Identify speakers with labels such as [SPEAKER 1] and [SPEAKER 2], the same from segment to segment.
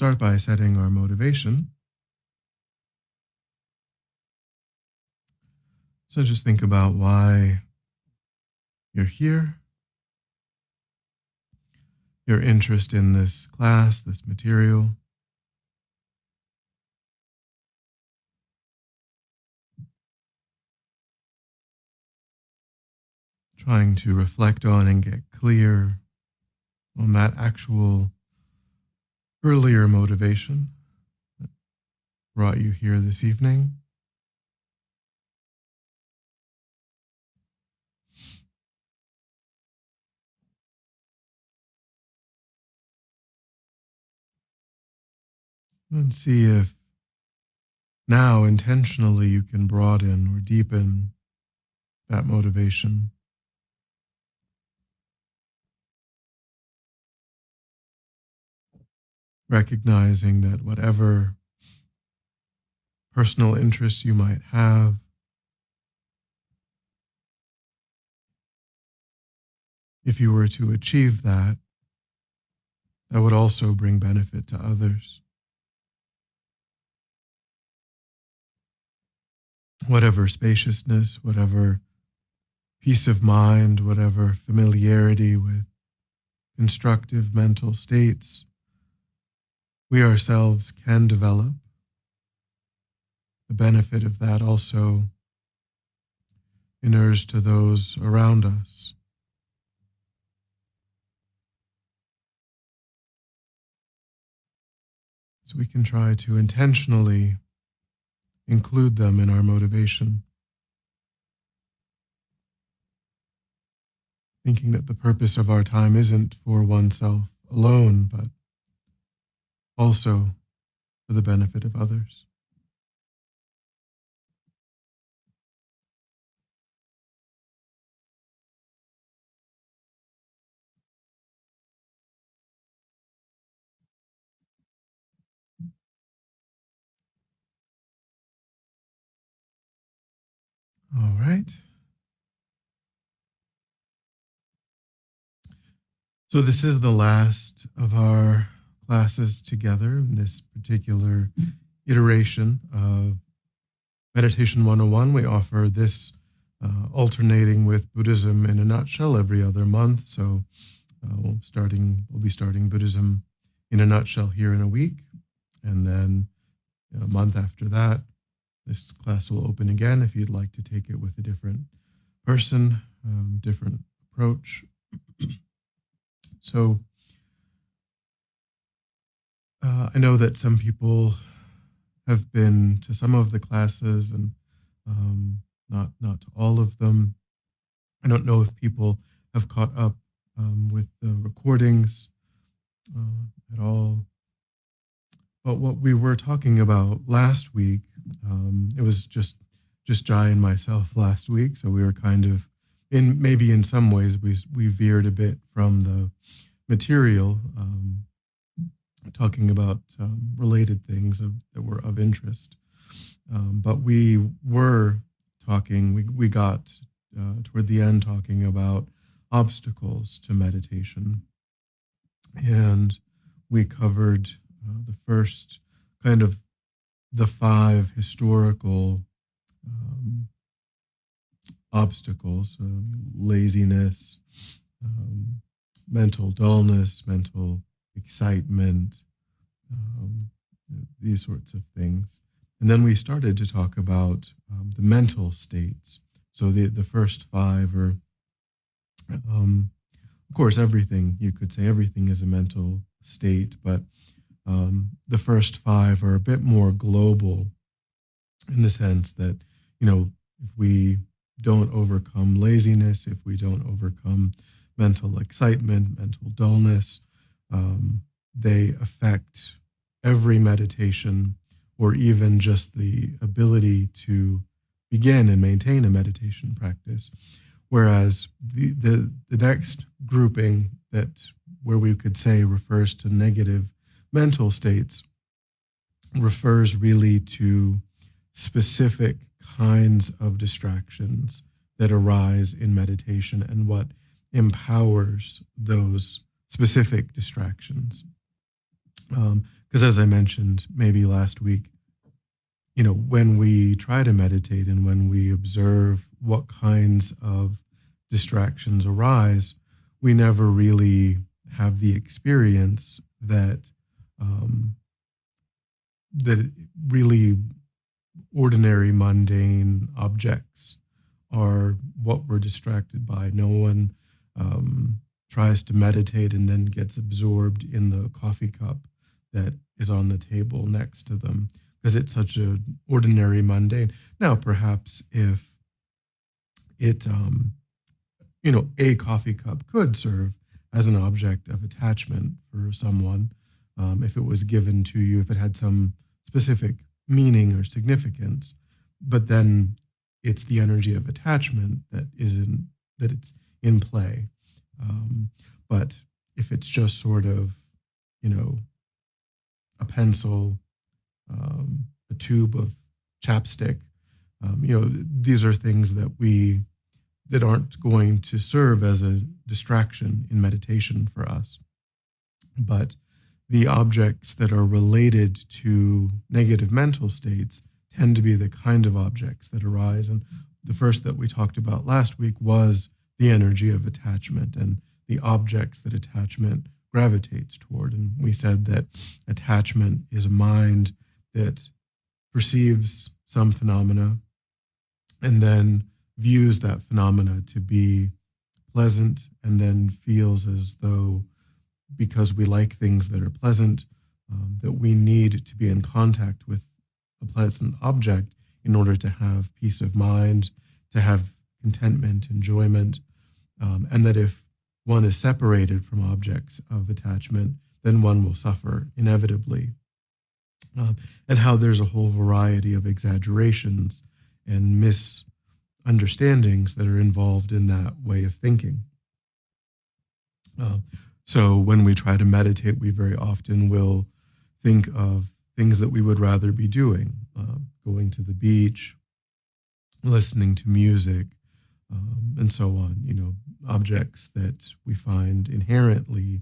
[SPEAKER 1] Start by setting our motivation. So just think about why you're here, your interest in this class, this material. Trying to reflect on and get clear on that actual earlier motivation that brought you here this evening. And see if now intentionally you can broaden or deepen that motivation. Recognizing that whatever personal interests you might have, if you were to achieve that, that would also bring benefit to others. Whatever spaciousness, whatever peace of mind, whatever familiarity with constructive mental states we ourselves can develop, the benefit of that also inures to those around us. So we can try to intentionally include them in our motivation, thinking that the purpose of our time isn't for oneself alone, but also for the benefit of others. All right. So this is the last of our classes together in this particular iteration of Meditation 101. We offer this alternating with Buddhism in a nutshell every other month. So we'll be starting Buddhism in a nutshell here in a week. And then a month after that, this class will open again if you'd like to take it with a different person, different approach. So I know that some people have been to some of the classes and not to all of them. I don't know if people have caught up with the recordings at all. But what we were talking about last week, it was just Jai and myself last week, so we were kind of maybe in some ways we veered a bit from the material, talking about related things that were of interest. But we were talking, we got toward the end talking about obstacles to meditation. And we covered the first kind of the 5 historical obstacles: laziness, mental dullness, mental excitement, these sorts of things. And then we started to talk about the mental states. So the first 5 are, of course, everything, you could say everything is a mental state, but the first 5 are a bit more global in the sense that, if we don't overcome laziness, if we don't overcome mental excitement, mental dullness, they affect every meditation, or even just the ability to begin and maintain a meditation practice. Whereas the next grouping where we could say refers to negative mental states refers really to specific kinds of distractions that arise in meditation and what empowers those specific distractions. Because as I mentioned maybe last week, when we try to meditate and when we observe what kinds of distractions arise, we never really have the experience um, that really ordinary, mundane objects are what we're distracted by. No one tries to meditate and then gets absorbed in the coffee cup that is on the table next to them because it's such an ordinary, mundane. Now, perhaps if it, a coffee cup could serve as an object of attachment for someone, if it was given to you, if it had some specific meaning or significance, but then it's the energy of attachment that it's in play. But if it's just sort of, you know, a pencil, a tube of chapstick, these are things that aren't going to serve as a distraction in meditation for us. But the objects that are related to negative mental states tend to be the kind of objects that arise. And the first that we talked about last week was the energy of attachment and the objects that attachment gravitates toward. And we said that attachment is a mind that perceives some phenomena and then views that phenomena to be pleasant and then feels as though because we like things that are pleasant, that we need to be in contact with a pleasant object in order to have peace of mind, to have contentment, enjoyment, and that if one is separated from objects of attachment, then one will suffer inevitably. And how there's a whole variety of exaggerations and misunderstandings that are involved in that way of thinking. So when we try to meditate, we very often will think of things that we would rather be doing, going to the beach, listening to music, and so on, objects that we find inherently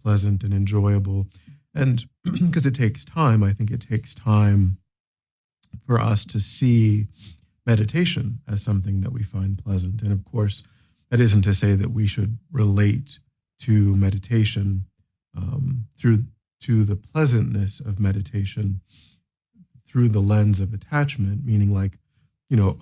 [SPEAKER 1] pleasant and enjoyable. And because it takes time, I think it takes time for us to see meditation as something that we find pleasant. And of course, that isn't to say that we should relate to meditation to the pleasantness of meditation through the lens of attachment, meaning like,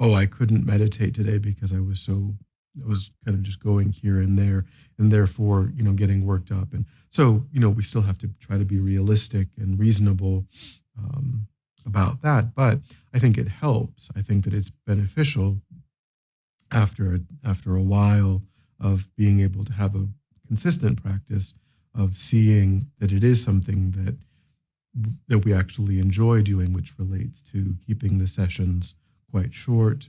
[SPEAKER 1] I couldn't meditate today because I was kind of just going here and there and therefore, getting worked up. And so, we still have to try to be realistic and reasonable about that. But I think it helps. I think that it's beneficial after a while of being able to have a consistent practice of seeing that it is something that we actually enjoy doing, which relates to keeping the sessions quite short,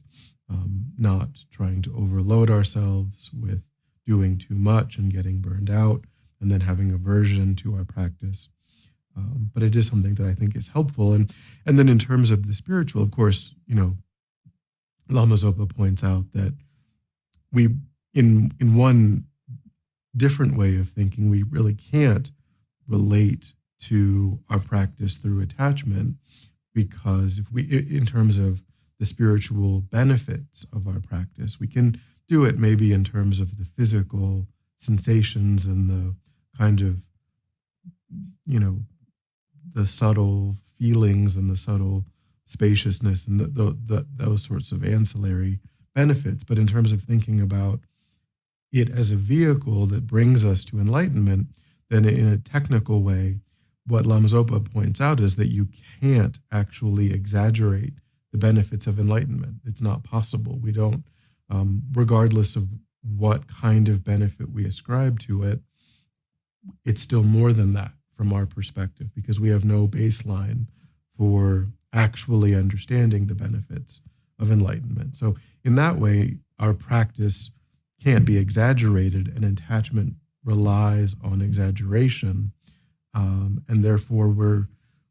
[SPEAKER 1] not trying to overload ourselves with doing too much and getting burned out, and then having aversion to our practice. But it is something that I think is helpful. And then in terms of the spiritual, of course, Lama Zopa points out that we, in one different way of thinking, we really can't relate to our practice through attachment, because if we, in terms of the spiritual benefits of our practice, we can do it maybe in terms of the physical sensations and the kind of, the subtle feelings and the subtle spaciousness and those sorts of ancillary benefits. But in terms of thinking about it as a vehicle that brings us to enlightenment, then in a technical way, what Lama Zopa points out is that you can't actually exaggerate the benefits of enlightenment. It's not possible. We don't, regardless of what kind of benefit we ascribe to it, it's still more than that from our perspective, because we have no baseline for actually understanding the benefits of enlightenment. So in that way, our practice can't be exaggerated, and attachment relies on exaggeration. And therefore,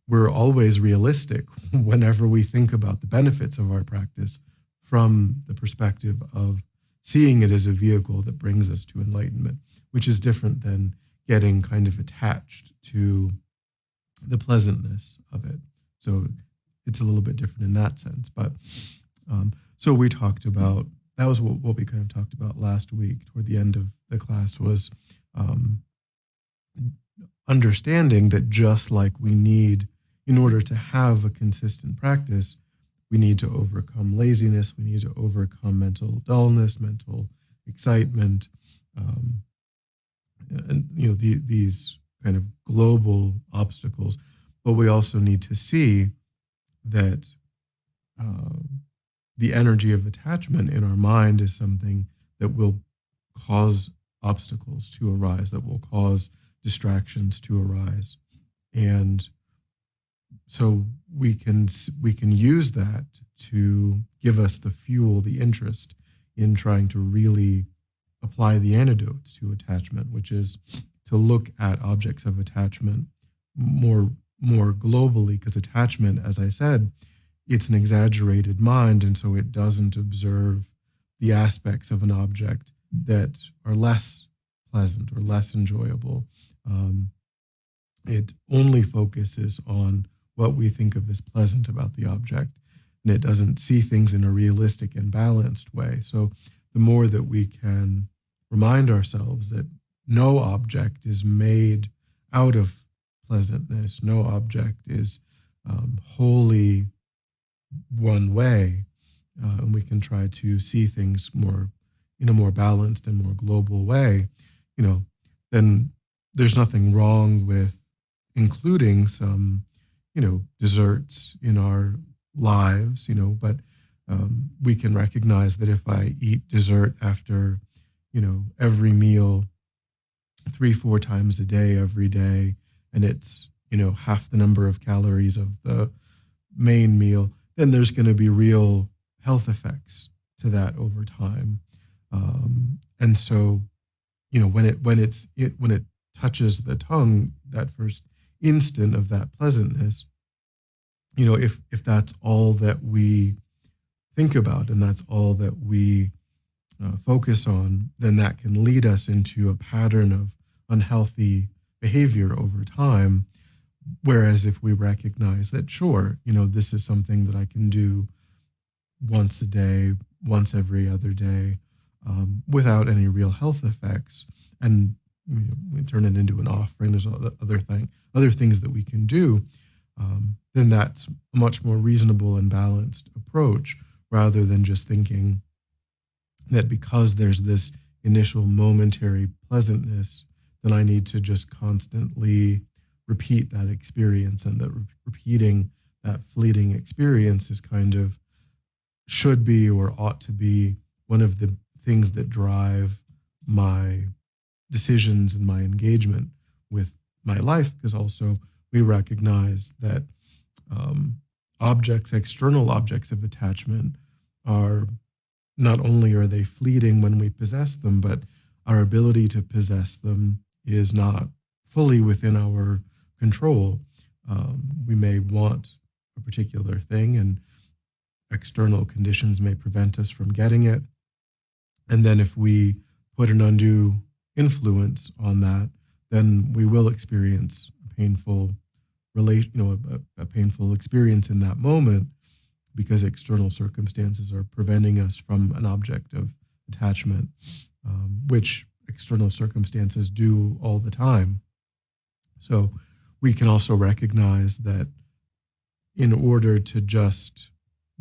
[SPEAKER 1] we're always realistic whenever we think about the benefits of our practice from the perspective of seeing it as a vehicle that brings us to enlightenment, which is different than getting kind of attached to the pleasantness of it. So it's a little bit different in that sense. But so we talked about, that was what we kind of talked about last week toward the end of the class, was um, understanding that just like we need, in order to have a consistent practice, we need to overcome laziness, we need to overcome mental dullness, mental excitement, um, and these kind of global obstacles. But we also need to see that uh, the energy of attachment in our mind is something that will cause obstacles to arise, that will cause distractions to arise. And so we can use that to give us the fuel, the interest in trying to really apply the antidotes to attachment, which is to look at objects of attachment more more globally, because attachment, as I said, it's an exaggerated mind, and so it doesn't observe the aspects of an object that are less pleasant or less enjoyable. Um, it only focuses on what we think of as pleasant about the object, and it doesn't see things in a realistic and balanced way. So the more that we can remind ourselves that no object is made out of pleasantness, no object is wholly one way, and we can try to see things more in a more balanced and more global way, you know, then there's nothing wrong with including some, desserts in our lives, but we can recognize that if I eat dessert after, every meal 3, 4 times a day, every day, and it's, half the number of calories of the main meal, then there's going to be real health effects to that over time. And so, when it touches the tongue, that first instant of that pleasantness, if that's all that we think about and that's all that we focus on, then that can lead us into a pattern of unhealthy behavior over time. Whereas if we recognize that, sure, this is something that I can do once a day, once every other day, without any real health effects, and we turn it into an offering. There's other things that we can do. Then that's a much more reasonable and balanced approach, rather than just thinking that because there's this initial momentary pleasantness, then I need to just constantly repeat that experience, and that repeating that fleeting experience is kind of should be or ought to be one of the things that drive my decisions and my engagement with my life, because also we recognize that external objects of attachment, are not only are they fleeting when we possess them, but our ability to possess them is not fully within our control. We may want a particular thing, and external conditions may prevent us from getting it. And then if we put an undue influence on that, then we will experience a painful a painful experience in that moment, because external circumstances are preventing us from an object of attachment, which external circumstances do all the time. So we can also recognize that in order to just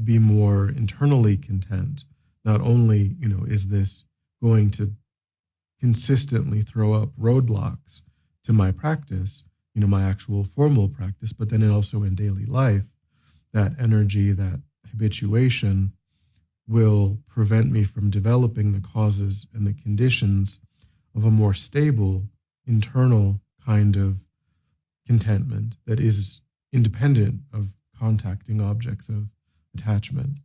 [SPEAKER 1] be more internally content, not only, is this going to consistently throw up roadblocks to my practice, my actual formal practice, but then also in daily life, that energy, that habituation will prevent me from developing the causes and the conditions of a more stable internal kind of contentment that is independent of contacting objects of attachment.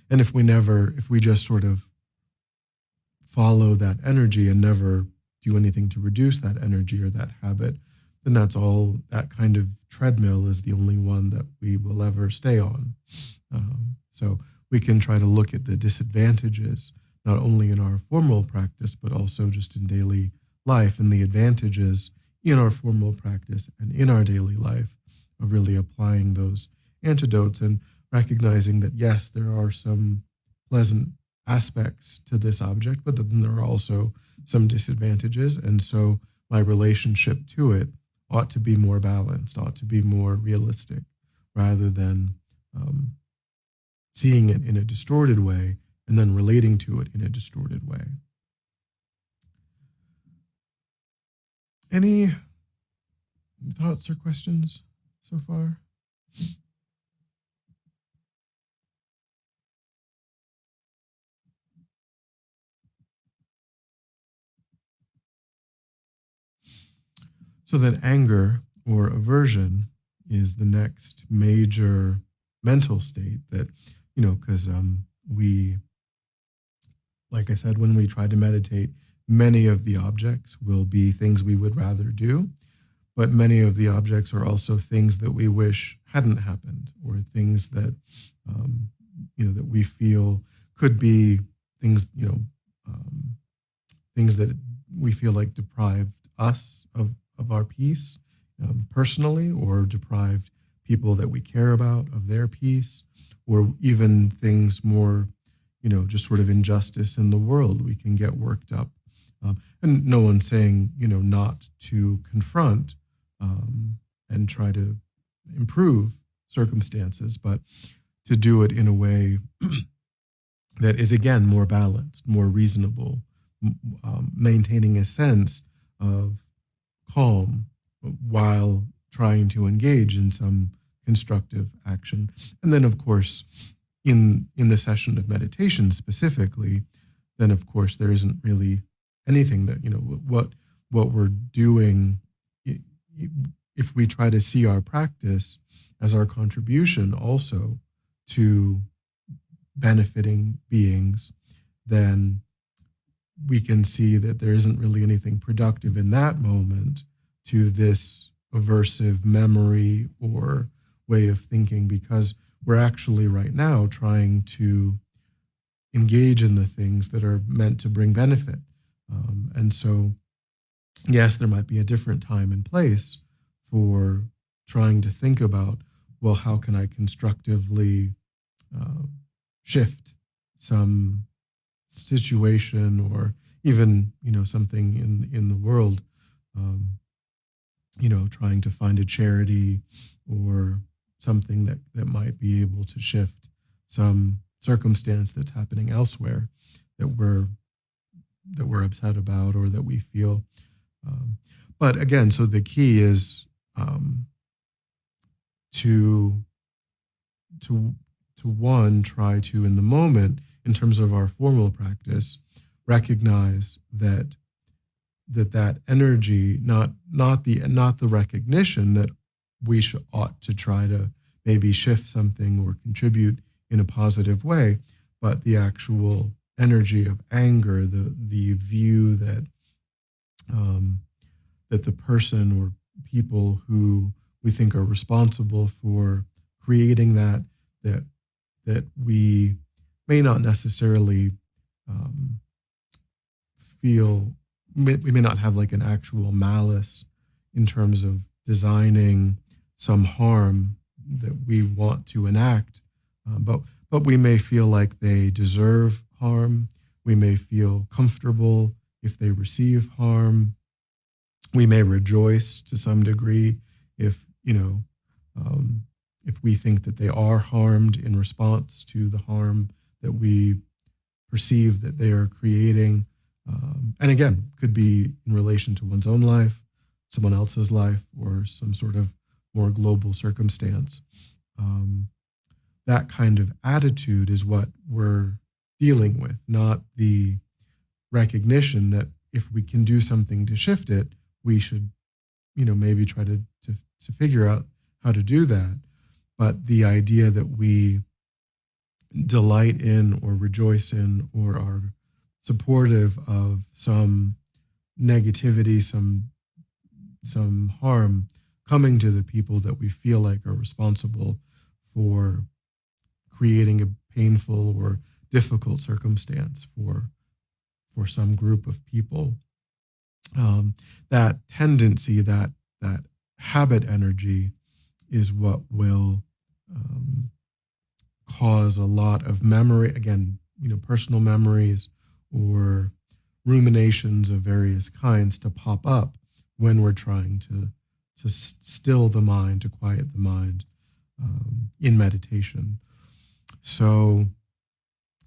[SPEAKER 1] And if we just sort of follow that energy and never do anything to reduce that energy or that habit, then that kind of treadmill is the only one that we will ever stay on. So we can try to look at the disadvantages, not only in our formal practice, but also just in daily life, and the advantages in our formal practice and in our daily life of really applying those antidotes and recognizing that, yes, there are some pleasant aspects to this object, but then there are also some disadvantages. And so my relationship to it ought to be more balanced, ought to be more realistic, rather than um, seeing it in a distorted way and then relating to it in a distorted way. Any thoughts or questions so far? So then anger or aversion is the next major mental state that, because we, like I said, when we try to meditate, many of the objects will be things we would rather do, but many of the objects are also things that we wish hadn't happened, or things that, um, that we feel could be things, things that we feel like deprived us of our peace personally, or deprived people that we care about of their peace, or even things more, just sort of injustice in the world. We can get worked up. And no one's saying, not to confront and try to improve circumstances, but to do it in a way that is, again, more balanced, more reasonable, maintaining a sense of calm while trying to engage in some constructive action. And then, of course, in the session of meditation specifically, then of course there isn't really anything that, what we're doing. If we try to see our practice as our contribution also to benefiting beings, then we can see that there isn't really anything productive in that moment to this aversive memory or way of thinking, because we're actually right now trying to engage in the things that are meant to bring benefit. And so, yes, there might be a different time and place for trying to think about, well, how can I constructively uh, shift some situation, or even, something in the world, um, trying to find a charity or something that might be able to shift some circumstance that's happening elsewhere that we're upset about, or that we feel. Um, but again, so the key is to to to one, try to, in the moment, in terms of our formal practice, recognize that energy, not the recognition that we ought to try to maybe shift something or contribute in a positive way, but the actual energy of anger, the view that that the person or people who we think are responsible for creating that that we may not necessarily um, feel, we may not have like an actual malice in terms of designing some harm that we want to enact, but we may feel like they deserve harm. We may feel comfortable if they receive harm. We may rejoice to some degree if, um, if we think that they are harmed in response to the harm that we perceive that they are creating. And again, could be in relation to one's own life, someone else's life, or some sort of more global circumstance. Um, that kind of attitude is what we're dealing with, not the recognition that if we can do something to shift it, we should, maybe try to figure out how to do that. But the idea that we delight in or rejoice in or are supportive of some negativity, some harm coming to the people that we feel like are responsible for creating a painful or difficult circumstance for some group of people. um, that tendency, that habit energy, is what will um, cause a lot of memory. Again, personal memories or ruminations of various kinds to pop up when we're trying to still the mind, to quiet the mind in meditation. So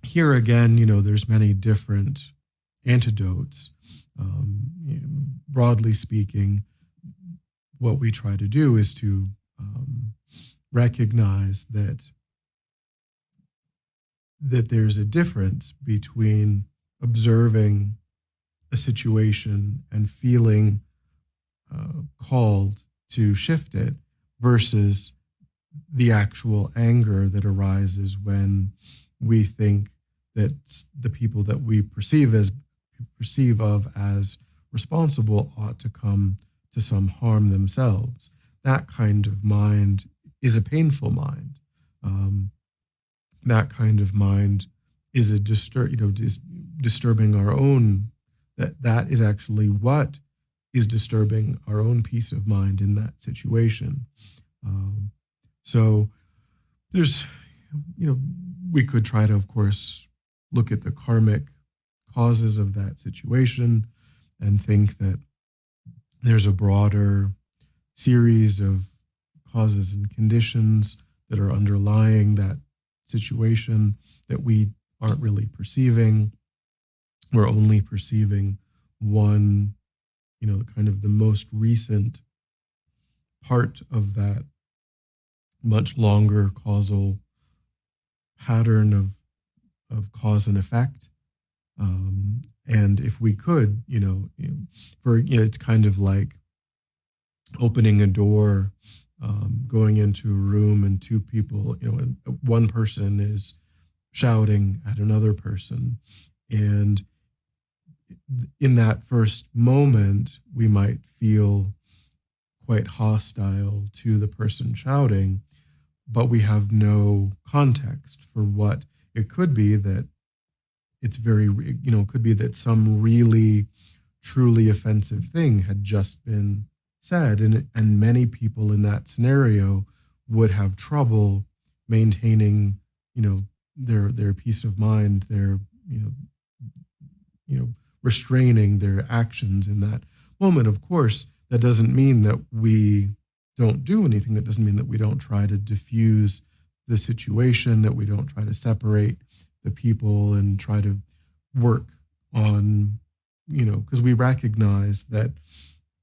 [SPEAKER 1] here again, there's many different antidotes. Broadly speaking, what we try to do is to recognize that there's a difference between observing a situation and feeling called to shift it versus the actual anger that arises when we think that the people that we perceive of as responsible ought to come to some harm themselves. That kind of mind is a painful mind. That kind of mind is a disturbing our own. That is actually what is disturbing our own peace of mind in that situation. So there's, we could try to, of course, look at the karmic causes of that situation and think that there's a broader series of causes and conditions that are underlying that situation that we aren't really perceiving. We're only perceiving one, kind of the most recent part of that much longer causal pattern of cause and effect. And if we could, it's kind of like opening a door, going into a room and two people, and one person is shouting at another person. And in that first moment, we might feel quite hostile to the person shouting, but we have no context for what it could be. That it's very, could be that some really truly offensive thing had just been said, and many people in that scenario would have trouble maintaining, their peace of mind, their, restraining their actions in that moment. Of course, that doesn't mean that we don't do anything. That doesn't mean that we don't try to diffuse the situation, that we don't try to separate the people and try to work on, because we recognize that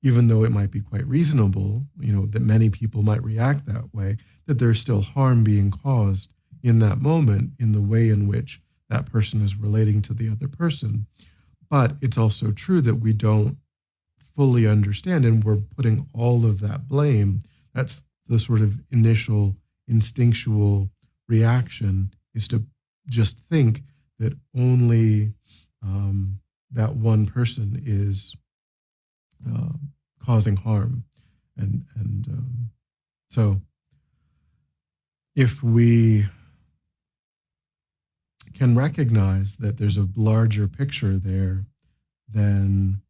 [SPEAKER 1] even though it might be quite reasonable, that many people might react that way, that there's still harm being caused in that moment in the way in which that person is relating to the other person. But it's also true that we don't fully understand, and we're putting all of that blame. That's the sort of initial instinctual reaction, is to just think that only that one person is causing harm. And so if we can recognize that there's a larger picture there, then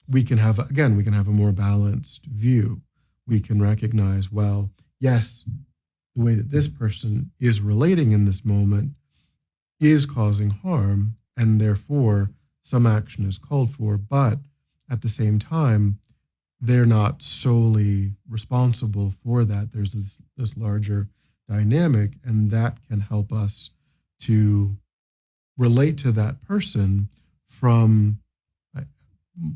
[SPEAKER 1] we can have a more balanced view. We can recognize, well, yes, the way that this person is relating in this moment is causing harm, and therefore some action is called for, but at the same time, they're not solely responsible for that. There's this larger dynamic, and that can help us to relate to that person from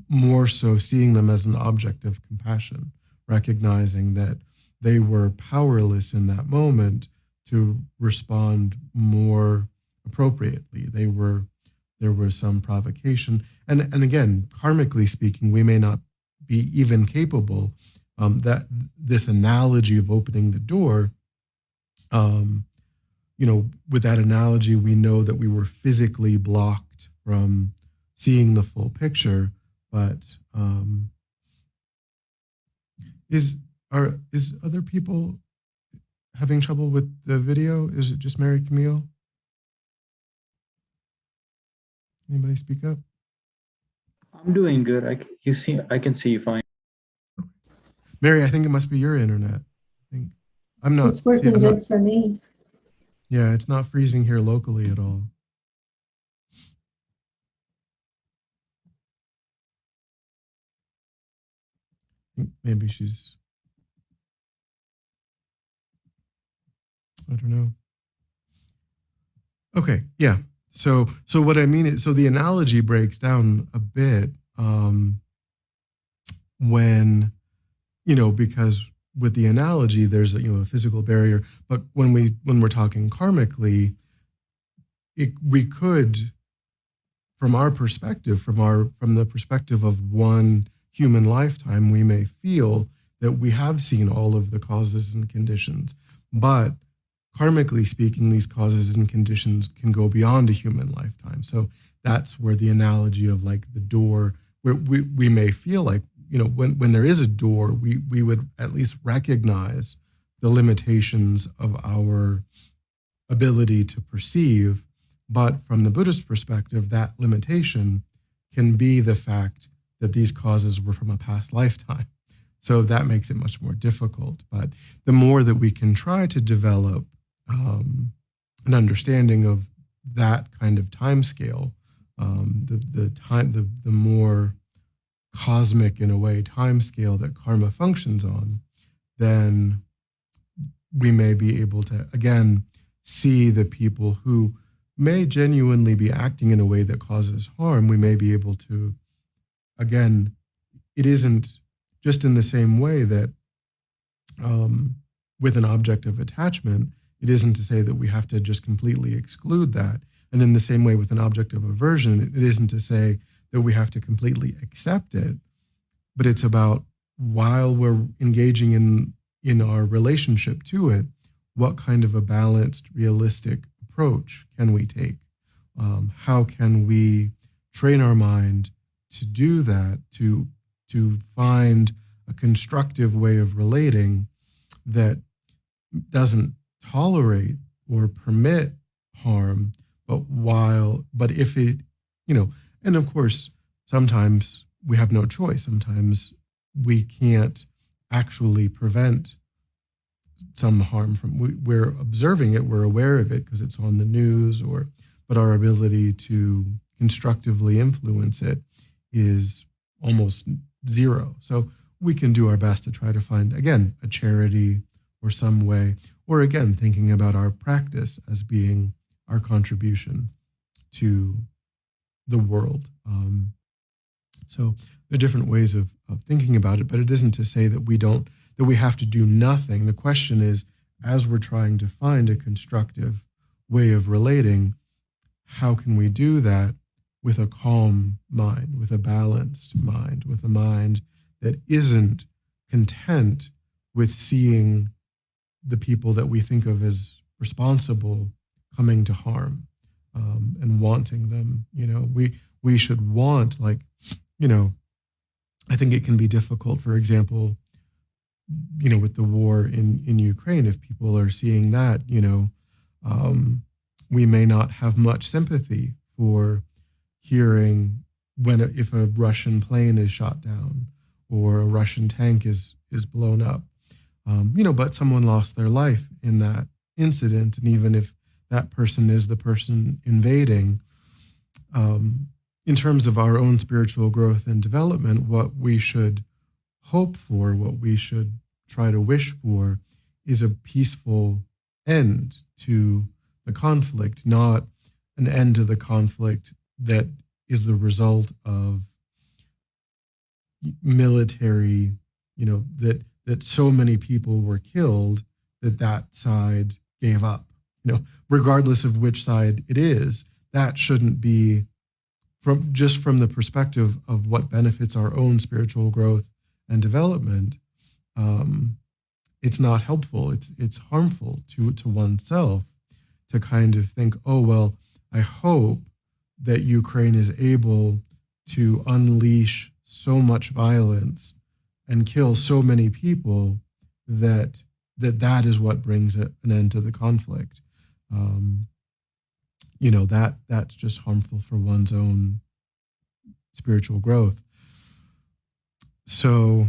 [SPEAKER 1] more so seeing them as an object of compassion, recognizing that they were powerless in that moment to respond more appropriately. There was some provocation, and again, karmically speaking, we may not be even capable. That this analogy of opening the door, with that analogy, we know that we were physically blocked from seeing the full picture. But is other people having trouble with the video? Is it just Mary Camille? Anybody speak up?
[SPEAKER 2] I'm doing good. I can see you fine.
[SPEAKER 1] Mary, I think it must be your internet. I think I'm not.
[SPEAKER 3] It's
[SPEAKER 1] See,
[SPEAKER 3] working
[SPEAKER 1] I'm not.
[SPEAKER 3] good for me.
[SPEAKER 1] Yeah, it's not freezing here locally at all. I think maybe she's. I don't know. Okay, yeah. So what I mean is, so the analogy breaks down a bit when because with the analogy there's a physical barrier, but when we're talking karmically, we could, from our perspective, from the perspective of one human lifetime, we may feel that we have seen all of the causes and conditions, but karmically speaking, these causes and conditions can go beyond a human lifetime. So that's where the analogy of like the door, where we may feel like, when there is a door, we would at least recognize the limitations of our ability to perceive. But from the Buddhist perspective, that limitation can be the fact that these causes were from a past lifetime. So that makes it much more difficult. But the more that we can try to develop an understanding of that kind of time scale, the more cosmic, in a way, time scale that karma functions on, then we may be able to again see the people who may genuinely be acting in a way that causes harm. We may be able to, again, it isn't just in the same way that with an object of attachment, it isn't to say that we have to just completely exclude that. And in the same way with an object of aversion, it isn't to say that we have to completely accept it, but it's about, while we're engaging in our relationship to it, what kind of a balanced, realistic approach can we take? How can we train our mind to do that, to find a constructive way of relating that doesn't tolerate or permit harm, but if it, and of course, sometimes we have no choice. Sometimes we can't actually prevent some harm from, we're observing it, we're aware of it because it's on the news, but our ability to constructively influence it is almost zero. So we can do our best to try to find, again, a charity or some way, or again, thinking about our practice as being our contribution to the world. So there are different ways of thinking about it, but it isn't to say that we have to do nothing. The question is, as we're trying to find a constructive way of relating, how can we do that with a calm mind, with a balanced mind, with a mind that isn't content with seeing the people that we think of as responsible coming to harm, and wanting them. We should want, like, I think it can be difficult, for example, with the war in Ukraine, if people are seeing that, we may not have much sympathy for hearing if a Russian plane is shot down or a Russian tank is blown up, but someone lost their life in that incident, and even if that person is the person invading, in terms of our own spiritual growth and development, what we should hope for, what we should try to wish for, is a peaceful end to the conflict, not an end to the conflict that is the result of military, that so many people were killed that side gave up. Regardless of which side it is, that shouldn't be, from the perspective of what benefits our own spiritual growth and development. It's not helpful. It's harmful to oneself to kind of think, oh, well, I hope that Ukraine is able to unleash so much violence and kill so many people that is what brings an end to the conflict. That's just harmful for one's own spiritual growth. So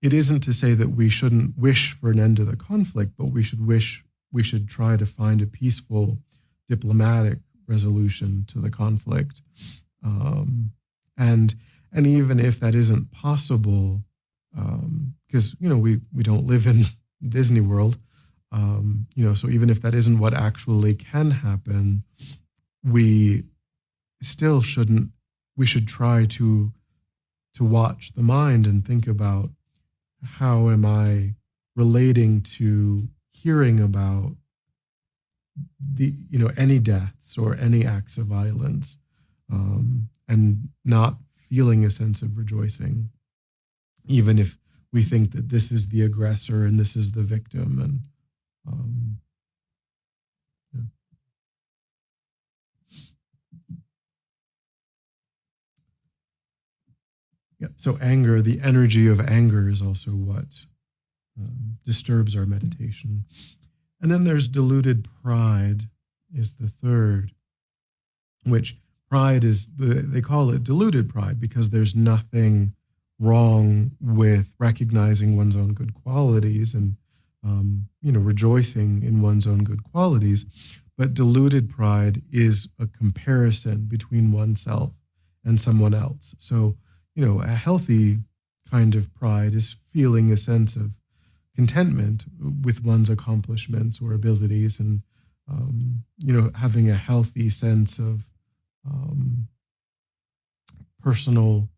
[SPEAKER 1] it isn't to say that we shouldn't wish for an end to the conflict, but we should try to find a peaceful, diplomatic resolution to the conflict. And even if that isn't possible, because we don't live in Disney World, so even if that isn't what actually can happen, we still shouldn't. We should try to watch the mind and think about, how am I relating to hearing about the any deaths or any acts of violence, and not feeling a sense of rejoicing, even if we think that this is the aggressor and this is the victim. And yeah. Yeah. So anger, the energy of anger, is also what disturbs our meditation. And then there's deluded pride, is the third, which pride is, they call it deluded pride because there's nothing wrong with recognizing one's own good qualities and rejoicing in one's own good qualities. But deluded pride is a comparison between oneself and someone else. So, a healthy kind of pride is feeling a sense of contentment with one's accomplishments or abilities, and having a healthy sense of personal,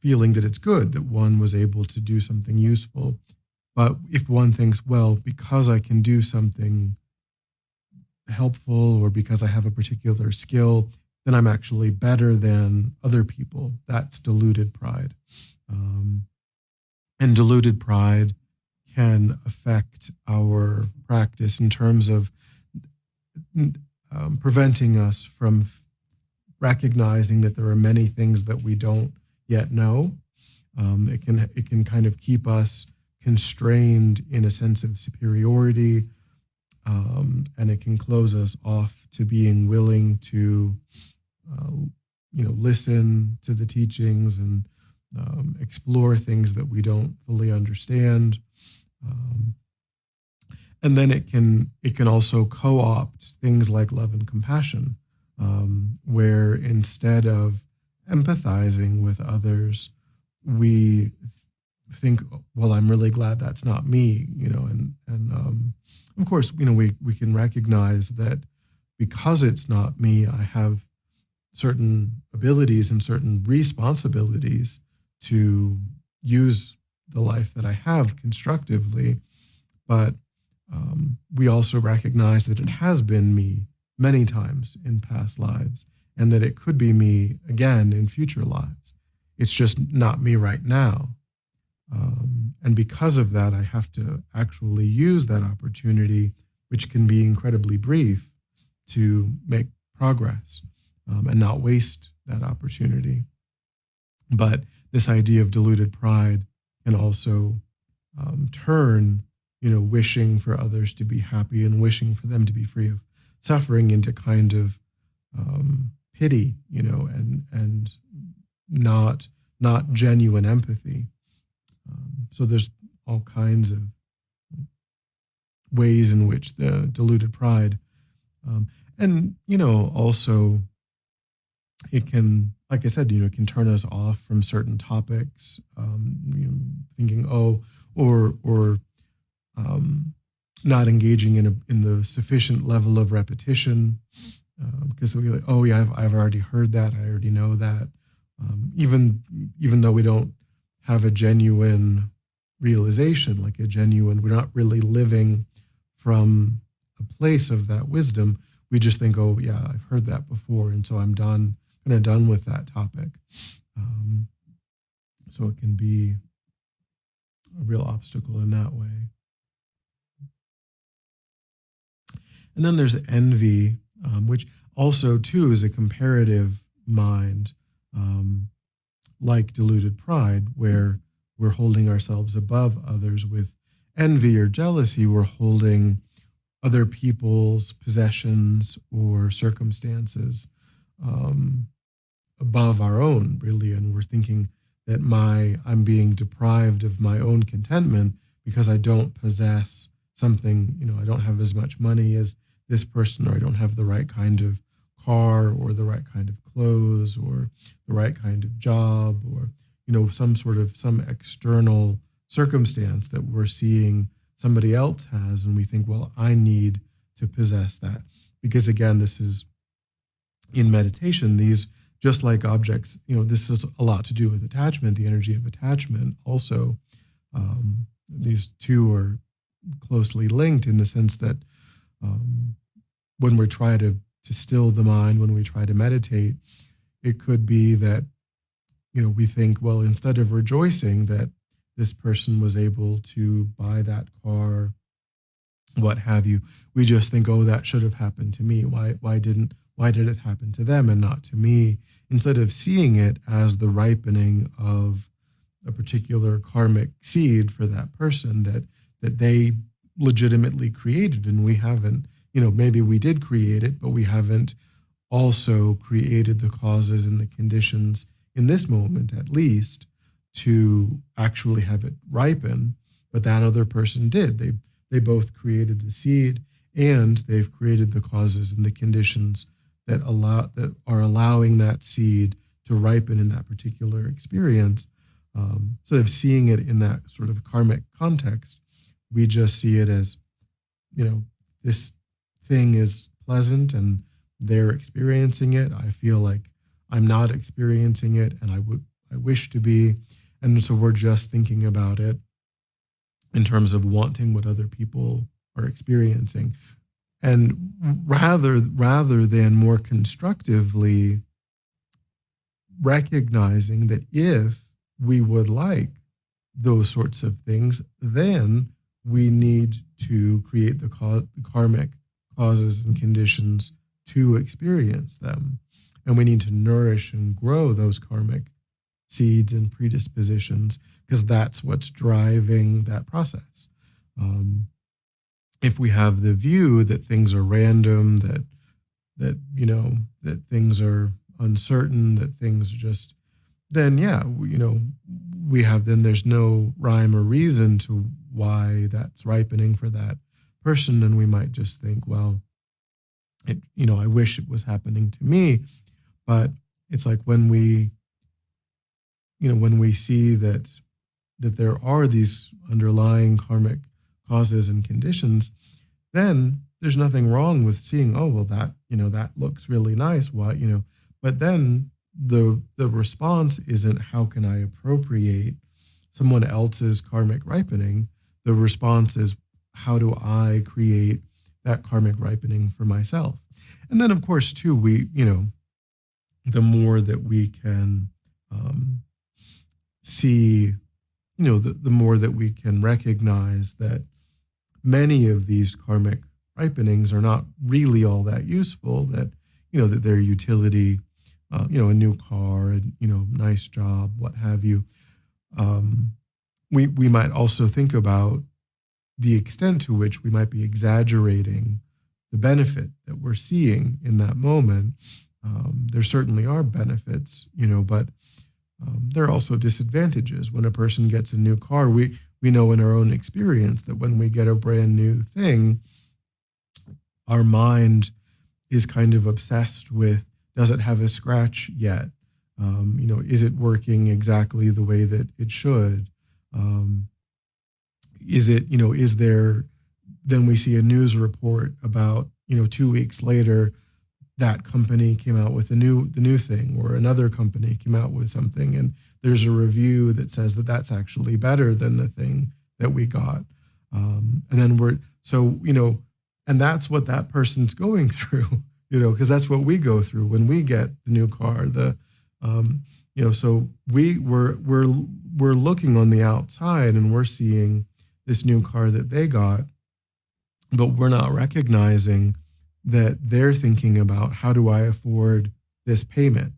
[SPEAKER 1] feeling that it's good that one was able to do something useful. But if one thinks, well, because I can do something helpful or because I have a particular skill, then I'm actually better than other people, that's deluded pride. And deluded pride can affect our practice in terms of preventing us from recognizing that there are many things that we don't yet know. It can kind of keep us constrained in a sense of superiority, and it can close us off to being willing to listen to the teachings and explore things that we don't fully understand. And then it can also co-opt things like love and compassion, where instead of empathizing with others, we think, well, I'm really glad that's not me, and of course, we can recognize that because it's not me, I have certain abilities and certain responsibilities to use the life that I have constructively. But we also recognize that it has been me many times in past lives, and that it could be me again in future lives. It's just not me right now. And because of that, I have to actually use that opportunity, which can be incredibly brief, to make progress, and not waste that opportunity. But this idea of deluded pride can also turn, wishing for others to be happy and wishing for them to be free of suffering into kind of pity, and not genuine empathy. So there's all kinds of ways in which the deluded pride, and also it can, like I said, it can turn us off from certain topics, thinking, or not engaging in the sufficient level of repetition, because we're like, oh yeah, I've already heard that, I already know that, even though we don't have a genuine realization, we're not really living from a place of that wisdom. We just think, oh yeah, I've heard that before, and so I'm done with that topic. So it can be a real obstacle in that way. And then there's envy, which also too is a comparative mind, like deluded pride, where we're holding ourselves above others. With envy or jealousy, we're holding other people's possessions or circumstances um, above our own, really, and we're thinking that I'm being deprived of my own contentment because I don't possess something. I don't have as much money as this person, or I don't have the right kind of car, or the right kind of clothes, or the right kind of job, or some external circumstance that we're seeing somebody else has, and we think, well, I need to possess that. Because again, this is in meditation, these, just like objects, this is a lot to do with attachment, the energy of attachment. Also, these two are closely linked in the sense that um, when we try to still the mind, when we try to meditate, it could be that we think, well, instead of rejoicing that this person was able to buy that car, what have you, we just think, oh, that should have happened to me. Why did it happen to them and not to me? Instead of seeing it as the ripening of a particular karmic seed for that person that they legitimately created, and we haven't. Maybe we did create it, but we haven't also created the causes and the conditions in this moment, at least, to actually have it ripen. But that other person did. They both created the seed, and they've created the causes and the conditions that are allowing that seed to ripen in that particular experience. Instead of seeing it in that sort of karmic context, we just see it as, this thing is pleasant and they're experiencing it. I feel like I'm not experiencing it, and I wish to be. And so we're just thinking about it in terms of wanting what other people are experiencing. And rather than more constructively recognizing that if we would like those sorts of things, then we need to create the karmic causes and conditions to experience them. And we need to nourish and grow those karmic seeds and predispositions, because that's what's driving that process. If we have the view that things are random, that things are uncertain, that things are just, then then there's no rhyme or reason to why that's ripening for that person, and we might just think, well, I wish it was happening to me. But it's like when we see that there are these underlying karmic causes and conditions, then there's nothing wrong with seeing, oh, well, that looks really nice. Why, but then the response isn't, how can I appropriate someone else's karmic ripening? The response is, how do I create that karmic ripening for myself? And then, of course, too, the more that we can see, the more that we can recognize that many of these karmic ripenings are not really all that useful, that their utility, a new car, and nice job, what have you. We might also think about the extent to which we might be exaggerating the benefit that we're seeing in that moment. There certainly are benefits, but there are also disadvantages. When a person gets a new car, we know in our own experience that when we get a brand new thing, our mind is kind of obsessed with, does it have a scratch yet? Is it working exactly the way that it should? Is there, then we see a news report about, 2 weeks later, that company came out with the new thing, or another company came out with something, and there's a review that says that that's actually better than the thing that we got. And then and that's what that person's going through, because that's what we go through when we get the new car. So we're looking on the outside and we're seeing this new car that they got, but we're not recognizing that they're thinking about, how do I afford this payment?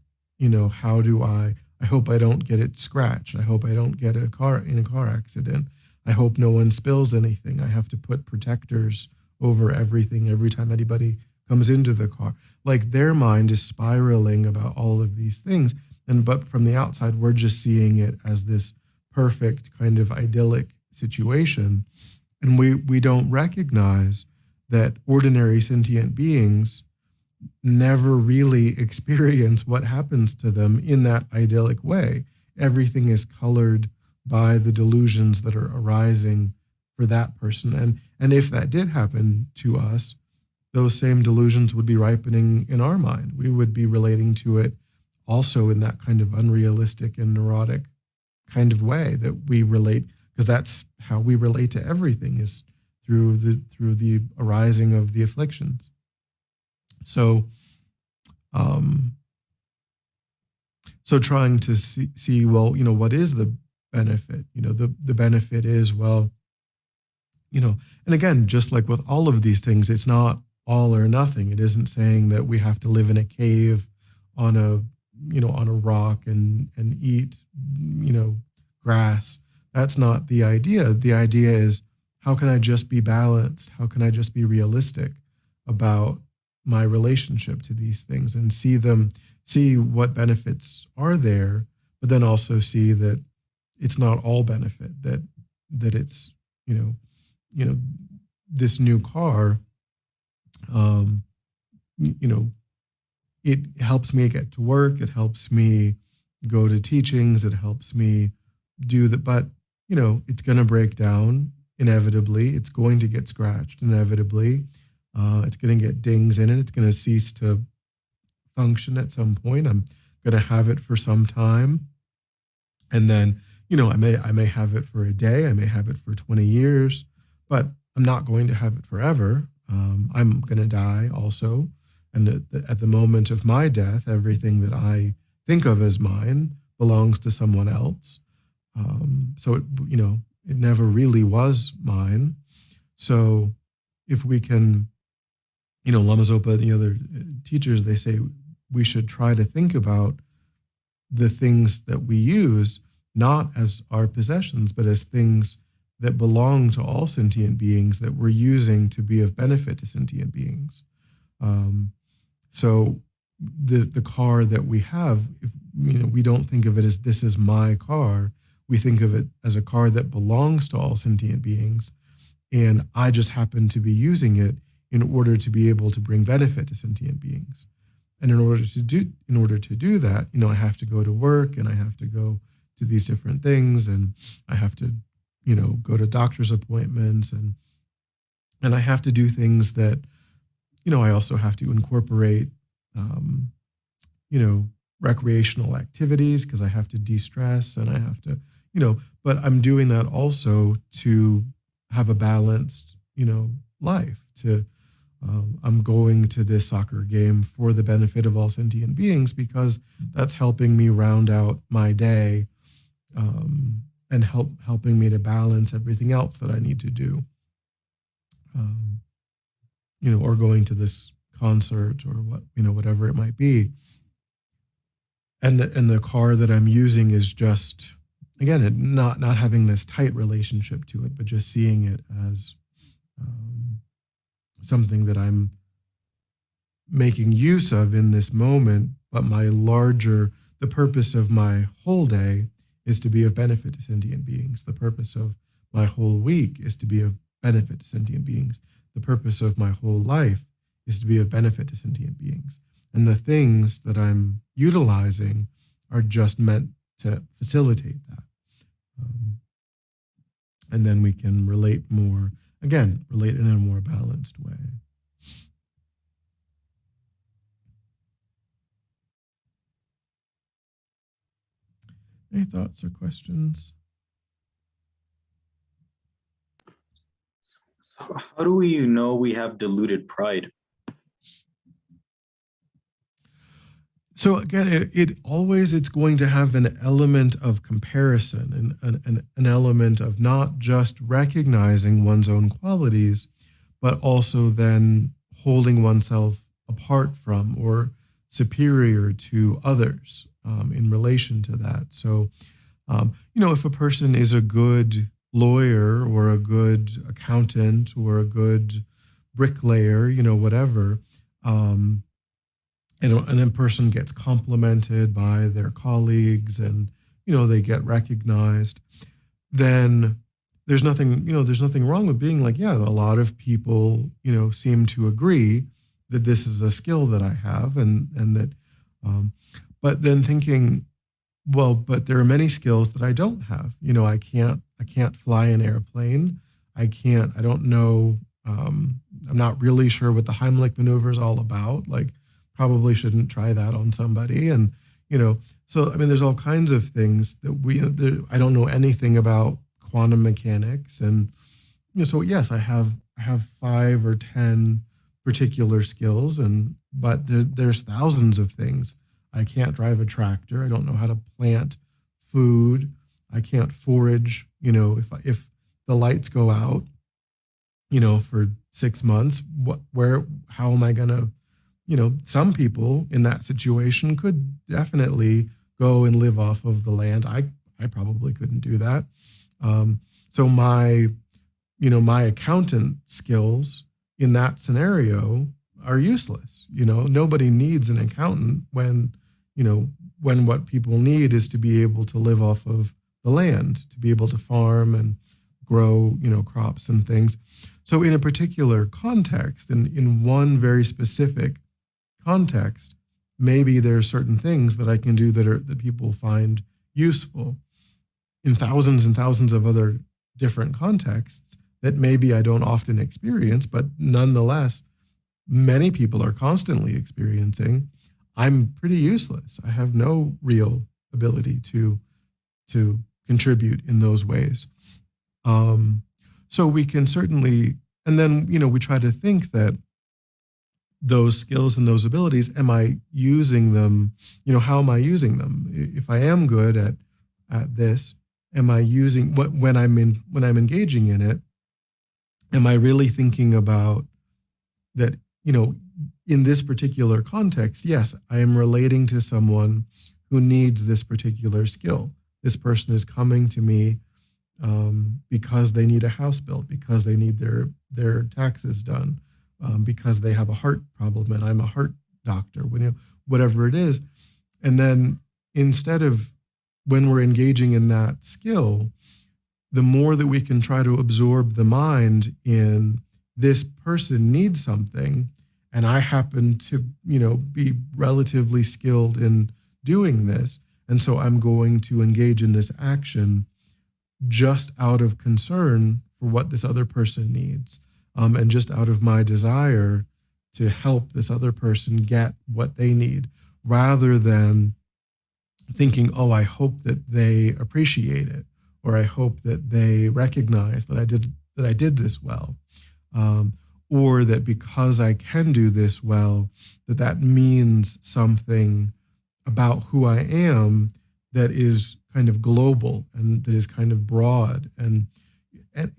[SPEAKER 1] How do I hope I don't get it scratched. I hope I don't get in a car accident. I hope no one spills anything. I have to put protectors over everything every time anybody comes into the car. Like their mind is spiraling about all of these things. But from the outside, we're just seeing it as this perfect kind of idyllic situation. And we don't recognize that ordinary sentient beings never really experience what happens to them in that idyllic way. Everything is colored by the delusions that are arising for that person. And if that did happen to us, those same delusions would be ripening in our mind. We would be relating to it also in that kind of unrealistic and neurotic kind of way that we relate, because that's how we relate to everything, is through the arising of the afflictions. So so trying to see, well, what is the benefit? The benefit is, well, and again, just like with all of these things, it's not all or nothing. It isn't saying that we have to live in a cave on a rock and eat, grass. That's not the idea. The idea is, how can I just be balanced? How can I just be realistic about my relationship to these things and see what benefits are there, but then also see that it's not all benefit, that it's, this new car, it helps me get to work. It helps me go to teachings. It helps me do that. But, it's going to break down inevitably. It's going to get scratched inevitably. It's going to get dings in it. It's going to cease to function at some point. I'm going to have it for some time. And then, I may have it for a day. I may have it for 20 years, but I'm not going to have it forever. I'm going to die also. And at the moment of my death, everything that I think of as mine belongs to someone else. So it never really was mine. So if we can, Lama Zopa and the other teachers, they say we should try to think about the things that we use not as our possessions, but as things that belong to all sentient beings that we're using to be of benefit to sentient beings. So the car that we have, we don't think of it as, this is my car. We think of it as a car that belongs to all sentient beings, and I just happen to be using it in order to be able to bring benefit to sentient beings. And in order to do that, I have to go to work, and I have to go to these different things, and I have to, go to doctor's appointments, and I have to do things that, I also have to incorporate, recreational activities, because I have to de-stress, and I have to, but I'm doing that also to have a balanced, life. I'm going to this soccer game for the benefit of all sentient beings, because that's helping me round out my day, and helping me to balance everything else that I need to do. Or going to this concert, or whatever it might be. And the car that I'm using is just, again, not having this tight relationship to it, but just seeing it as something that I'm making use of in this moment. But the purpose of my whole day is to be of benefit to sentient beings. The purpose of my whole week is to be of benefit to sentient beings. The purpose of my whole life is to be of benefit to sentient beings. And the things that I'm utilizing are just meant to facilitate that. And then we can relate in a more balanced way. Any thoughts or questions?
[SPEAKER 2] How do we know we have deluded pride?
[SPEAKER 1] So again, it's going to have an element of comparison, and an element of not just recognizing one's own qualities, but also then holding oneself apart from or superior to others in relation to that. So, if a person is a good lawyer or a good accountant or a good bricklayer, whatever, um, and a person gets complimented by their colleagues, and they get recognized, then there's nothing wrong with being like, yeah, a lot of people seem to agree that this is a skill that I have, and that, um, but then thinking, well, but there are many skills that I don't have. I can't fly an airplane. I don't know. I'm not really sure what the Heimlich maneuver is all about. Like, probably shouldn't try that on somebody. And, so, I mean, there's all kinds of things that I don't know anything about quantum mechanics. And, so yes, I have 5 or 10 particular skills, but there's thousands of things. I can't drive a tractor. I don't know how to plant food. I can't forage. If the lights go out, for 6 months, how am I gonna, some people in that situation could definitely go and live off of the land. I probably couldn't do that. So my accountant skills in that scenario are useless. Nobody needs an accountant when what people need is to be able to live off of the land, to be able to farm and grow, crops and things. So in a particular context, in one very specific context, maybe there are certain things that I can do that people find useful. In thousands and thousands of other different contexts that maybe I don't often experience, but nonetheless, many people are constantly experiencing, I'm pretty useless. I have no real ability to contribute in those ways. So we can certainly, and then we try to think that those skills and those abilities, am I using them? How am I using them? If I am good at this, am I using when I'm engaging in it? Am I really thinking about that? In this particular context, yes, I am relating to someone who needs this particular skill. This person is coming to me because they need a house built, because they need their taxes done, because they have a heart problem, and I'm a heart doctor. Whatever it is, and then instead of when we're engaging in that skill, the more that we can try to absorb the mind in this person needs something, and I happen to, be relatively skilled in doing this. And so I'm going to engage in this action just out of concern for what this other person needs, and just out of my desire to help this other person get what they need, rather than thinking, oh, I hope that they appreciate it, or I hope that they recognize that I did this well, or that because I can do this well, that means something about who I am that is kind of global and that is kind of broad, and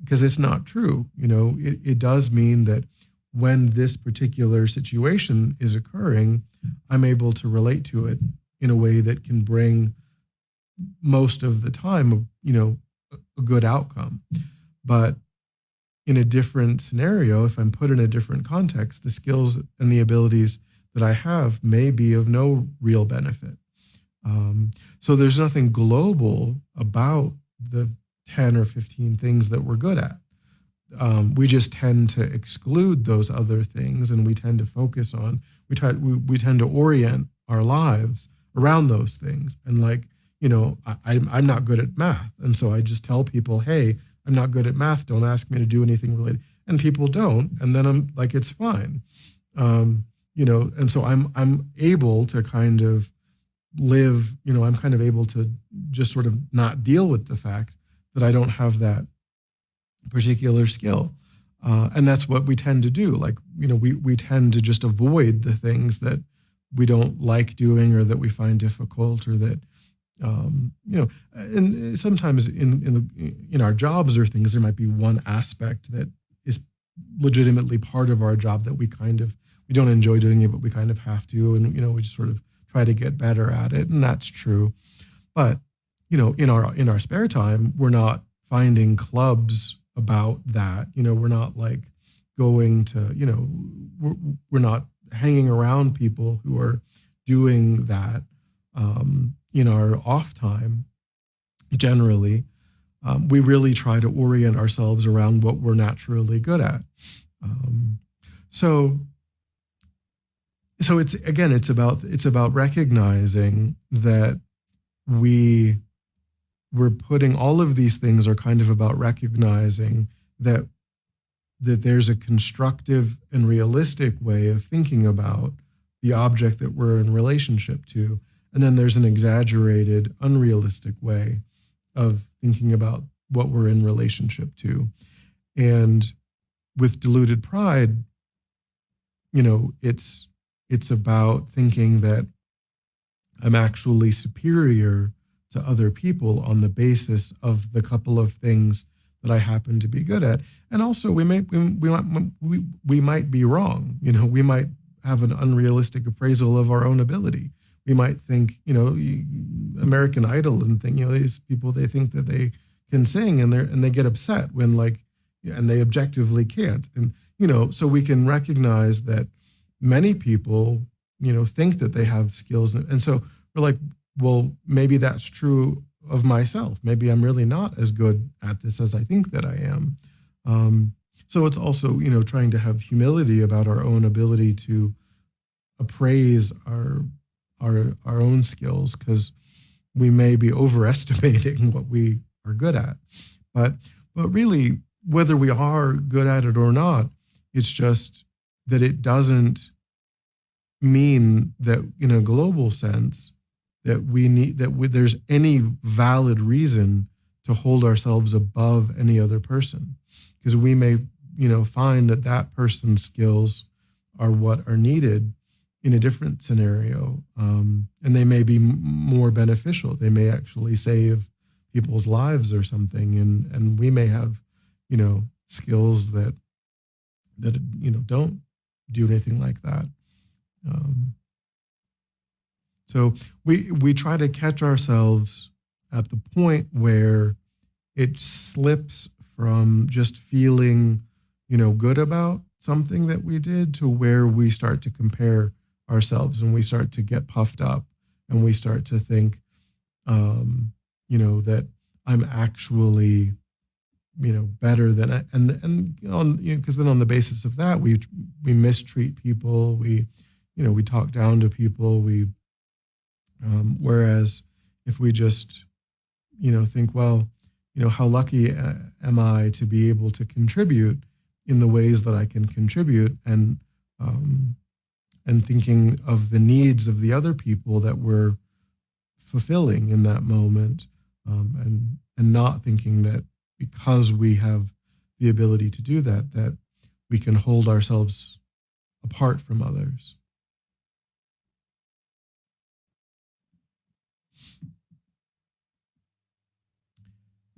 [SPEAKER 1] because it's not true. It does mean that when this particular situation is occurring, I'm able to relate to it in a way that can bring most of the time, a good outcome. But in a different scenario, if I'm put in a different context, the skills and the abilities that I have may be of no real benefit. So there's nothing global about the 10 or 15 things that we're good at. We just tend to exclude those other things, and we tend to focus on, we tend to orient our lives around those things. And I'm not good at math. And so I just tell people, hey, I'm not good at math. Don't ask me to do anything related. And people don't. And then I'm like, it's fine. And so I'm able to kind of live, I'm kind of able to just sort of not deal with the fact that I don't have that particular skill. And that's what we tend to do. We tend to just avoid the things that we don't like doing, or that we find difficult, or that, and sometimes in our jobs or things, there might be one aspect that is legitimately part of our job that we don't enjoy doing it, but we kind of have to, and we just sort of try to get better at it, and that's true. But in our spare time, we're not finding clubs about that. We're not like going to, we're not hanging around people who are doing that in our off time, generally, we really try to orient ourselves around what we're naturally good at. Um, so so it's about recognizing that we we're putting all of these things are kind of about recognizing that there's a constructive and realistic way of thinking about the object that we're in relationship to, and then there's an exaggerated, unrealistic way of thinking about what we're in relationship to. And with deluded pride, it's about thinking that I'm actually superior to other people on the basis of the couple of things that I happen to be good at. And also we might be wrong. We might have an unrealistic appraisal of our own ability. We might think, American Idol and think, these people, they think that they can sing and they get upset when and they objectively can't. And, so we can recognize that many people, think that they have skills. And so we're like, well, maybe that's true of myself. Maybe I'm really not as good at this as I think that I am. So it's also, trying to have humility about our own ability to appraise our own skills, because we may be overestimating what we are good at. But really, whether we are good at it or not, it's just that it doesn't mean that in a global sense that there's any valid reason to hold ourselves above any other person, because we may find that person's skills are what are needed in a different scenario, and they may be more beneficial. They may actually save people's lives or something, and we may have skills that don't do anything like that. So we try to catch ourselves at the point where it slips from just feeling, good about something that we did to where we start to compare ourselves and we start to get puffed up and we start to think, that I'm actually, better than I, and on, because then on the basis of that, we mistreat people, we talk down to people, whereas if we just, think, well, how lucky am I to be able to contribute in the ways that I can contribute, and thinking of the needs of the other people that we're fulfilling in that moment, and not thinking that because we have the ability to do that, that we can hold ourselves apart from others.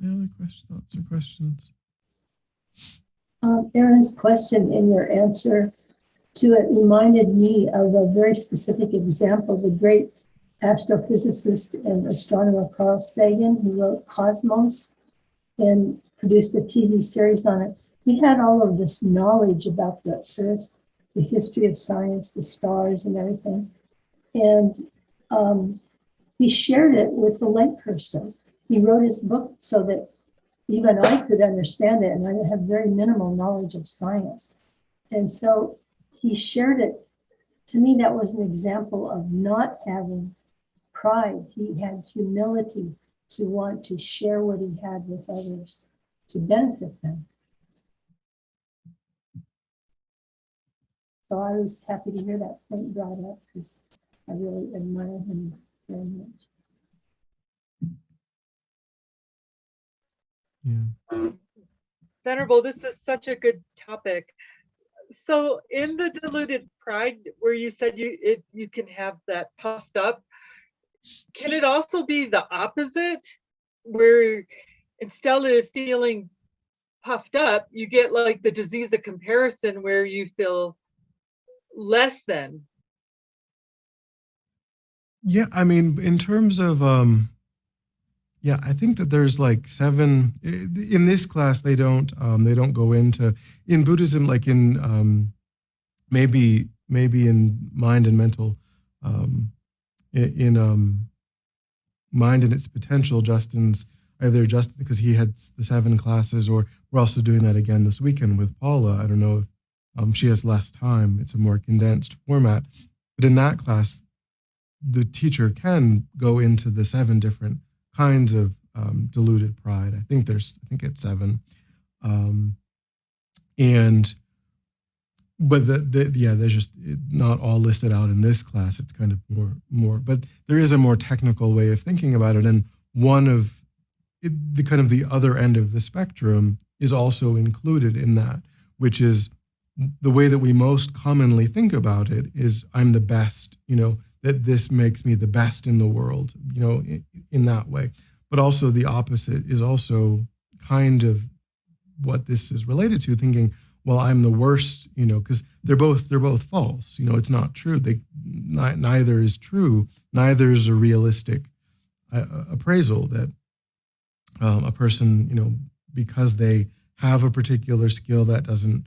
[SPEAKER 1] Any other thoughts or questions?
[SPEAKER 3] Aaron's question in your answer to it reminded me of a very specific example. The great astrophysicist and astronomer Carl Sagan, who wrote Cosmos and produced a TV series on it. He had all of this knowledge about the Earth, the history of science, the stars and everything. And he shared it with the layperson. He wrote his book so that even I could understand it, and I have very minimal knowledge of science. And so he shared it. To me, that was an example of not having pride. He had humility to want to share what he had with others to benefit them. So I was happy to hear that point brought up, because I really admire him very much.
[SPEAKER 1] Yeah.
[SPEAKER 4] Venerable, this is such a good topic. So in the deluded pride, where you said you can have that puffed up, can it also be the opposite, where instead of feeling puffed up, you get like the disease of comparison, where you feel less than?
[SPEAKER 1] Yeah, I mean, in terms of yeah, I think that there's like 7 in this class. They don't go into, in Buddhism, like in maybe maybe in mind and mental, in mind and its potential, Justin, because he had the 7 classes, or we're also doing that again this weekend with Paula. I don't know if she has less time. It's a more condensed format. But in that class, the teacher can go into the 7 different kinds of deluded pride. I think it's 7. But there's just not all listed out in this class. It's kind of more, but there is a more technical way of thinking about it. And one of the kind of the other end of the spectrum is also included in that, which is the way that we most commonly think about it is I'm the best, that this makes me the best in the world, in that way. But also the opposite is also kind of what this is related to, thinking, well, I'm the worst, because they're both false. It's not true. Neither is true. Neither is a realistic appraisal that a person, because they have a particular skill, that doesn't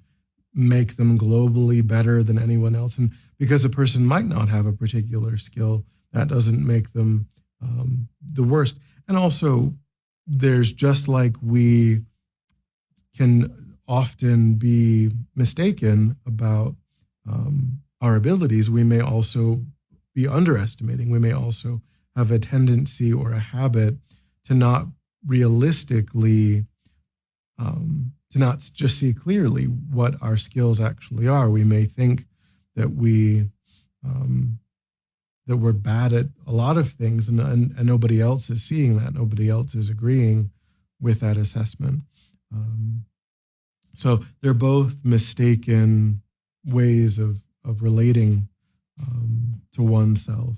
[SPEAKER 1] make them globally better than anyone else. And because a person might not have a particular skill, that doesn't make them the worst. And also, there's just like we can often be mistaken about our abilities, we may also be underestimating. We may also have a tendency or a habit to not realistically, to not just see clearly what our skills actually are. We may think that that we're bad at a lot of things, and nobody else is seeing that. Nobody else is agreeing with that assessment. So they're both mistaken ways of relating to oneself.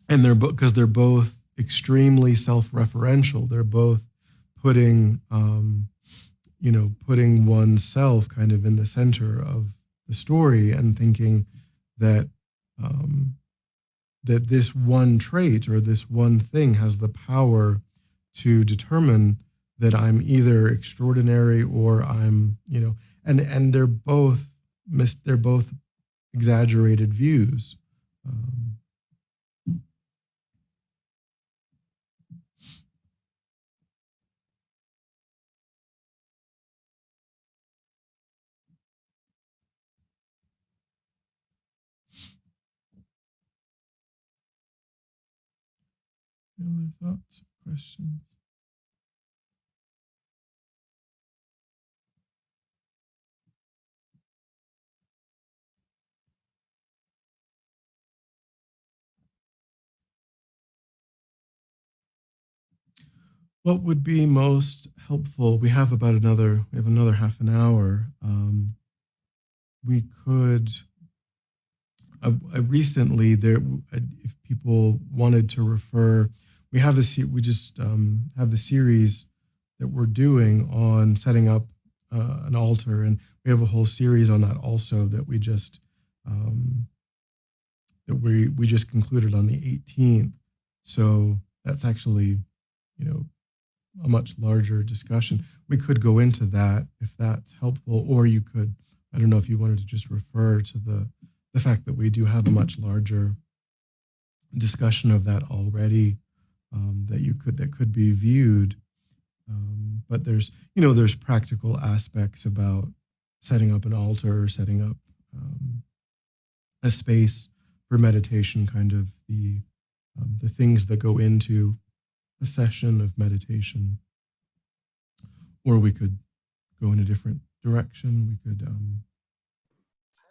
[SPEAKER 1] And because they're both extremely self-referential. They're both putting oneself kind of in the center of the story and thinking that that this one trait or this one thing has the power to determine that I'm either extraordinary or I'm, and they're both exaggerated views. Any other thoughts, questions? What would be most helpful? We have another half an hour. We could. I recently if people wanted to refer, we just have a series that we're doing on setting up an altar, and we have a whole series on that also that we just concluded on the 18th. So that's actually, a much larger discussion. We could go into that if that's helpful, or you could, I don't know if you wanted to just refer to the fact that we do have a much larger discussion of that already, that could be viewed. But there's practical aspects about setting up an altar or setting up a space for meditation, kind of the things that go into a session of meditation. Or we could go in a different direction. We could.
[SPEAKER 2] I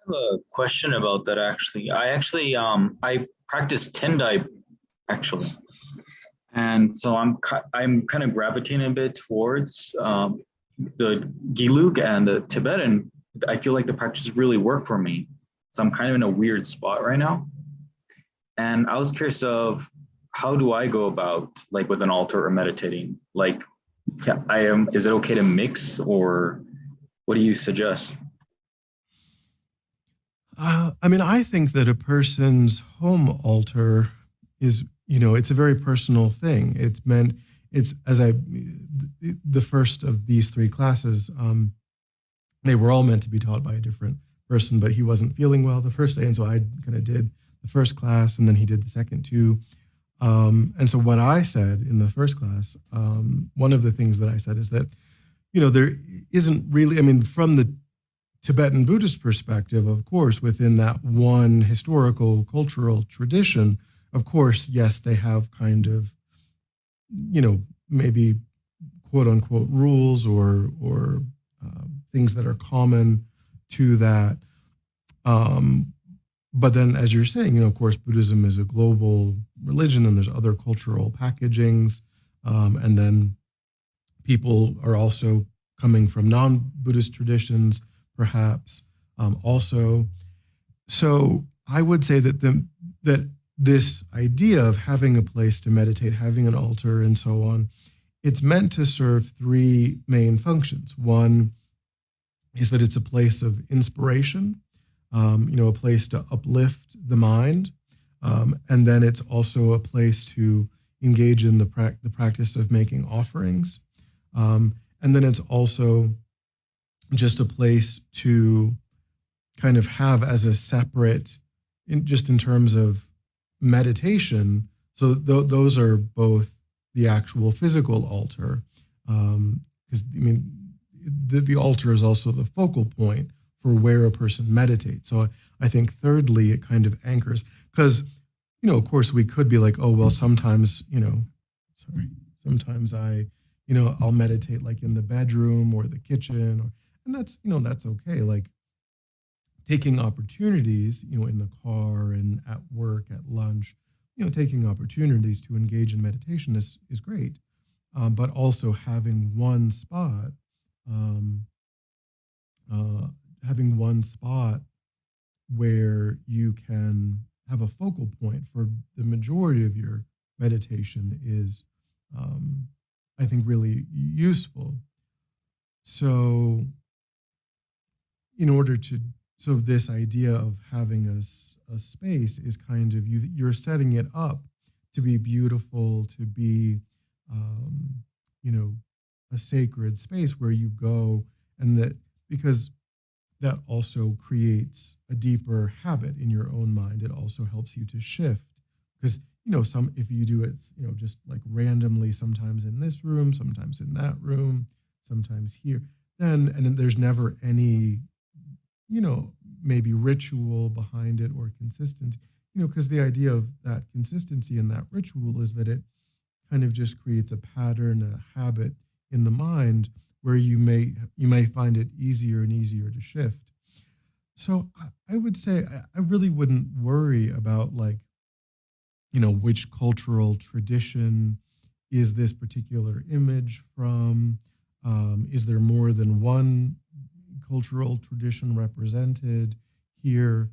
[SPEAKER 2] have a question about that actually. I practice Tendai actually, and so I'm kind of gravitating a bit towards the Gelug and the Tibetan. I feel like the practices really work for me, so I'm kind of in a weird spot right now. And I was curious of how do I go about like with an altar or meditating? Like, is it okay to mix, or what do you suggest?
[SPEAKER 1] I think that a person's home altar is, it's a very personal thing. it's as the first of these three classes, they were all meant to be taught by a different person, but he wasn't feeling well the first day, and so I kind of did the first class, and then he did the second two. And so what I said in the first class, one of the things that I said is that, there isn't really, I mean, from the Tibetan Buddhist perspective, of course, within that one historical cultural tradition, of course, yes, they have kind of, maybe quote unquote rules or things that are common to that. But then, as you're saying, of course, Buddhism is a global religion, and there's other cultural packagings, and then people are also coming from non-Buddhist traditions, perhaps also. So I would say that this idea of having a place to meditate, having an altar, and so on, it's meant to serve three main functions. One is that it's a place of inspiration, a place to uplift the mind, and then it's also a place to engage in the practice of making offerings, and then it's also just a place to kind of have as a separate, just in terms of meditation. So those are both the actual physical altar, because the altar is also the focal point for where a person meditates. So I think thirdly, it kind of anchors, because, of course we could be like, oh, well, sometimes, sometimes I'll meditate like in the bedroom or the kitchen, and that's okay. Like taking opportunities, in the car and at work, at lunch, taking opportunities to engage in meditation is great. But also having one spot, where you can have a focal point for the majority of your meditation is, I think, really useful. So so this idea of having a space is kind of, you're setting it up to be beautiful, to be, a sacred space where you go, and that, because that also creates a deeper habit in your own mind. It also helps you to shift, because if you do it, just like randomly, sometimes in this room, sometimes in that room, sometimes here, and then there's never any, maybe ritual behind it or consistency, because the idea of that consistency and that ritual is that it kind of just creates a pattern, a habit in the mind, where you may find it easier and easier to shift. So I would say I really wouldn't worry about, like, which cultural tradition is this particular image from? Is there more than one cultural tradition represented here?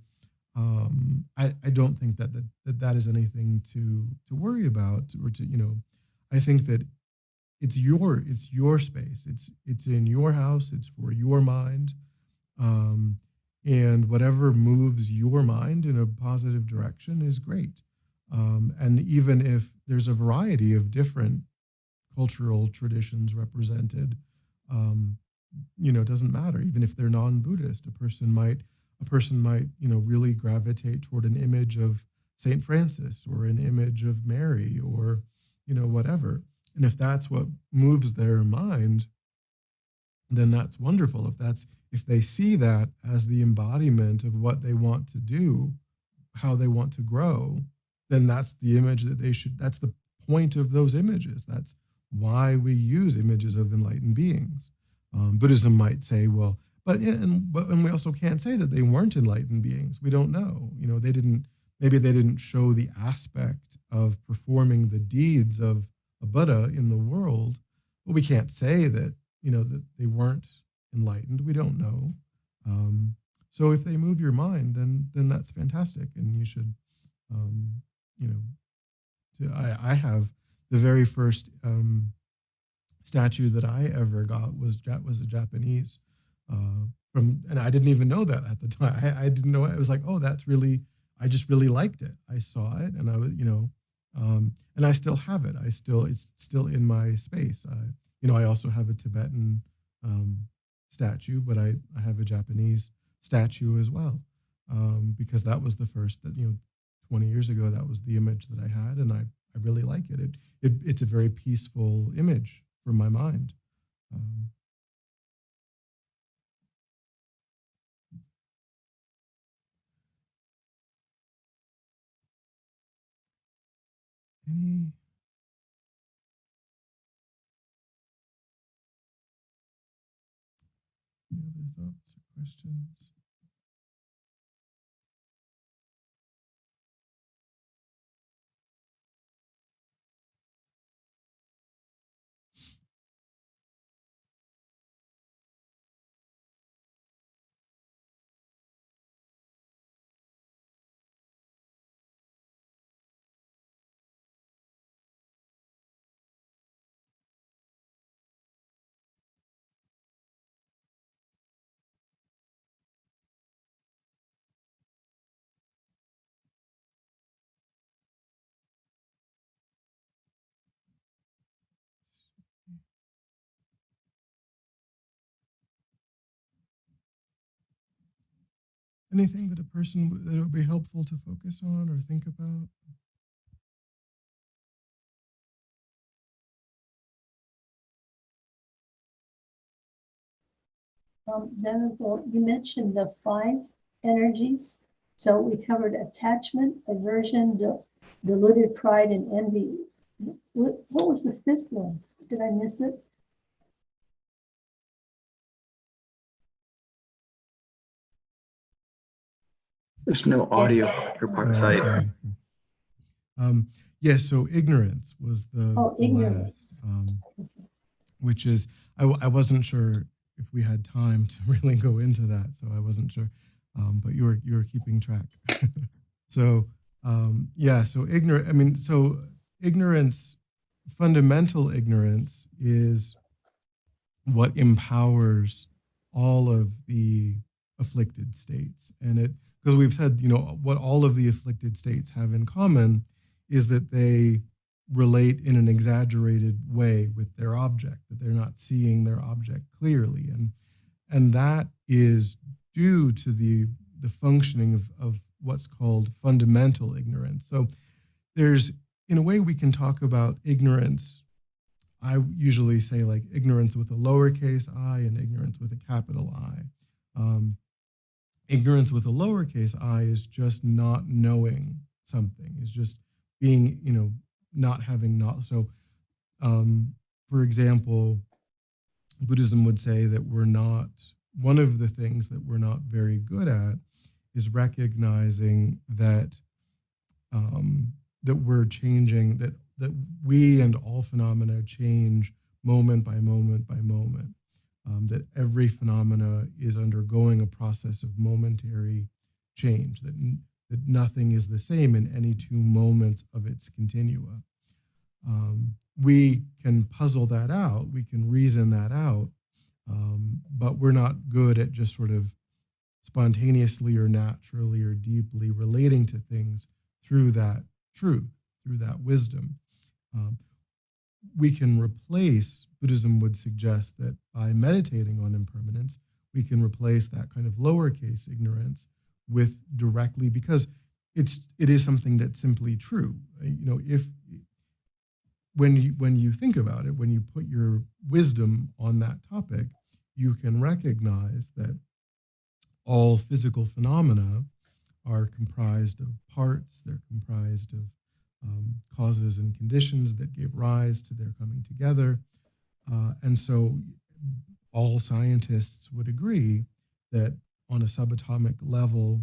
[SPEAKER 1] I don't think that is anything to worry about, or to, I think that it's your space. It's in your house. It's for your mind, and whatever moves your mind in a positive direction is great. And even if there's a variety of different cultural traditions represented, it doesn't matter. Even if they're non-Buddhist, a person might really gravitate toward an image of Saint Francis, or an image of Mary, or whatever. And if that's what moves their mind, then that's wonderful. If they see that as the embodiment of what they want to do, how they want to grow, then that's the image that's the point of those images. That's why we use images of enlightened beings. Buddhism might say, well, but we also can't say that they weren't enlightened beings. We don't know. Maybe they didn't show the aspect of performing the deeds of a Buddha in the world, but we can't say that, that they weren't enlightened. We don't know. So if they move your mind, then that's fantastic, and you should, I have the very first statue that I ever got was a Japanese, and I didn't even know that at the time. I didn't know it. I was like, oh, that's really, I just really liked it. I saw it, and I was, And I still have it. It's still in my space. I also have a Tibetan um, statue, but I have a Japanese statue as well, because that was the first that 20 years ago, that was the image that I had, and I really like it. It's a very peaceful image for my mind. Um, any other thoughts or questions? Anything that that it would be helpful to focus on or think about?
[SPEAKER 3] Venerable, you mentioned the five energies. So we covered attachment, aversion, deluded pride, and envy. What was the fifth one? Did I miss it?
[SPEAKER 2] There's no audio on your part side.
[SPEAKER 1] I see. Yes, so ignorance was the last,
[SPEAKER 3] Ignorance.
[SPEAKER 1] which is, I wasn't sure if we had time to really go into that, so I wasn't sure, but you were keeping track. So so ignorance, fundamental ignorance is what empowers all of the afflicted states. And because we've said, what all of the afflicted states have in common is that they relate in an exaggerated way with their object, that they're not seeing their object clearly. And that is due to the functioning of what's called fundamental ignorance. So in a way, we can talk about ignorance. I usually say like ignorance with a lowercase I and ignorance with a capital I. Ignorance with a lowercase I is just not knowing something, is just being, not having knowledge. So, for example, Buddhism would say that one of the things that we're not very good at is recognizing that that we're changing, that we and all phenomena change moment by moment by moment, that every phenomena is undergoing a process of momentary change, that nothing is the same in any two moments of its continua. We can puzzle that out, we can reason that out, but we're not good at just sort of spontaneously or naturally or deeply relating to things through that truth, through that wisdom. We can replace, Buddhism would suggest that by meditating on impermanence, we can replace that kind of lowercase ignorance with directly, because it is something that's simply true. If when you think about it, when you put your wisdom on that topic, you can recognize that all physical phenomena are comprised of parts, they're comprised of causes and conditions that gave rise to their coming together. And so all scientists would agree that on a subatomic level,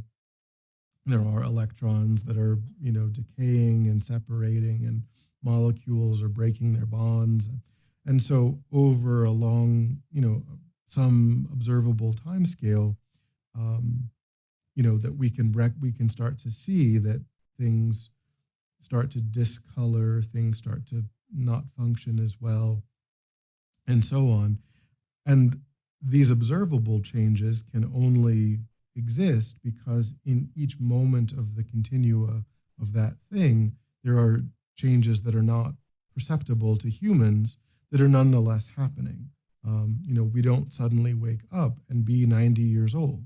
[SPEAKER 1] there are electrons that are, decaying and separating, and molecules are breaking their bonds. And so over a long, some observable time scale, that we can start to see that things start to discolor, things start to not function as well, and so on. And these observable changes can only exist because in each moment of the continua of that thing, there are changes that are not perceptible to humans that are nonetheless happening. We don't suddenly wake up and be 90 years old.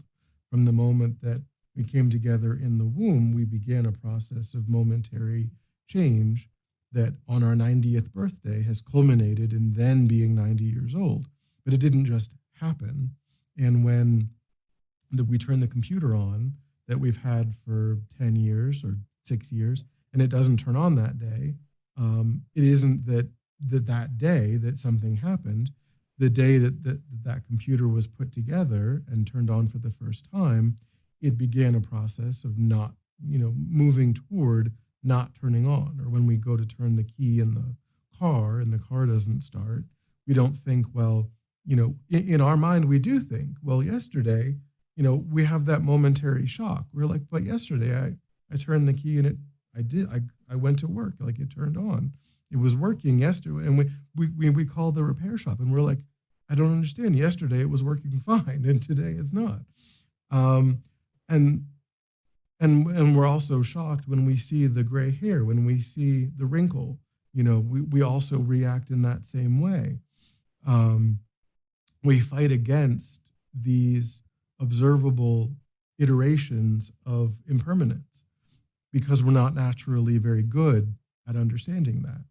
[SPEAKER 1] From the moment that we came together in the womb, we began a process of momentary change that on our 90th birthday has culminated in then being 90 years old. But it didn't just happen. And when we turn the computer on that we've had for 10 years or 6 years, and it doesn't turn on that day, it isn't that day that something happened. The day that computer was put together and turned on for the first time, it began a process of not, moving toward not turning on. Or when we go to turn the key in the car and the car doesn't start, we don't think, well, in our mind, we do think, well, yesterday, we have that momentary shock. We're like, but yesterday I turned the key and I went to work, like it turned on. It was working yesterday. And we called the repair shop and we're like, I don't understand. Yesterday it was working fine and today it's not. And we're also shocked when we see the gray hair, when we see the wrinkle, we also react in that same way. We fight against these observable iterations of impermanence because we're not naturally very good at understanding that.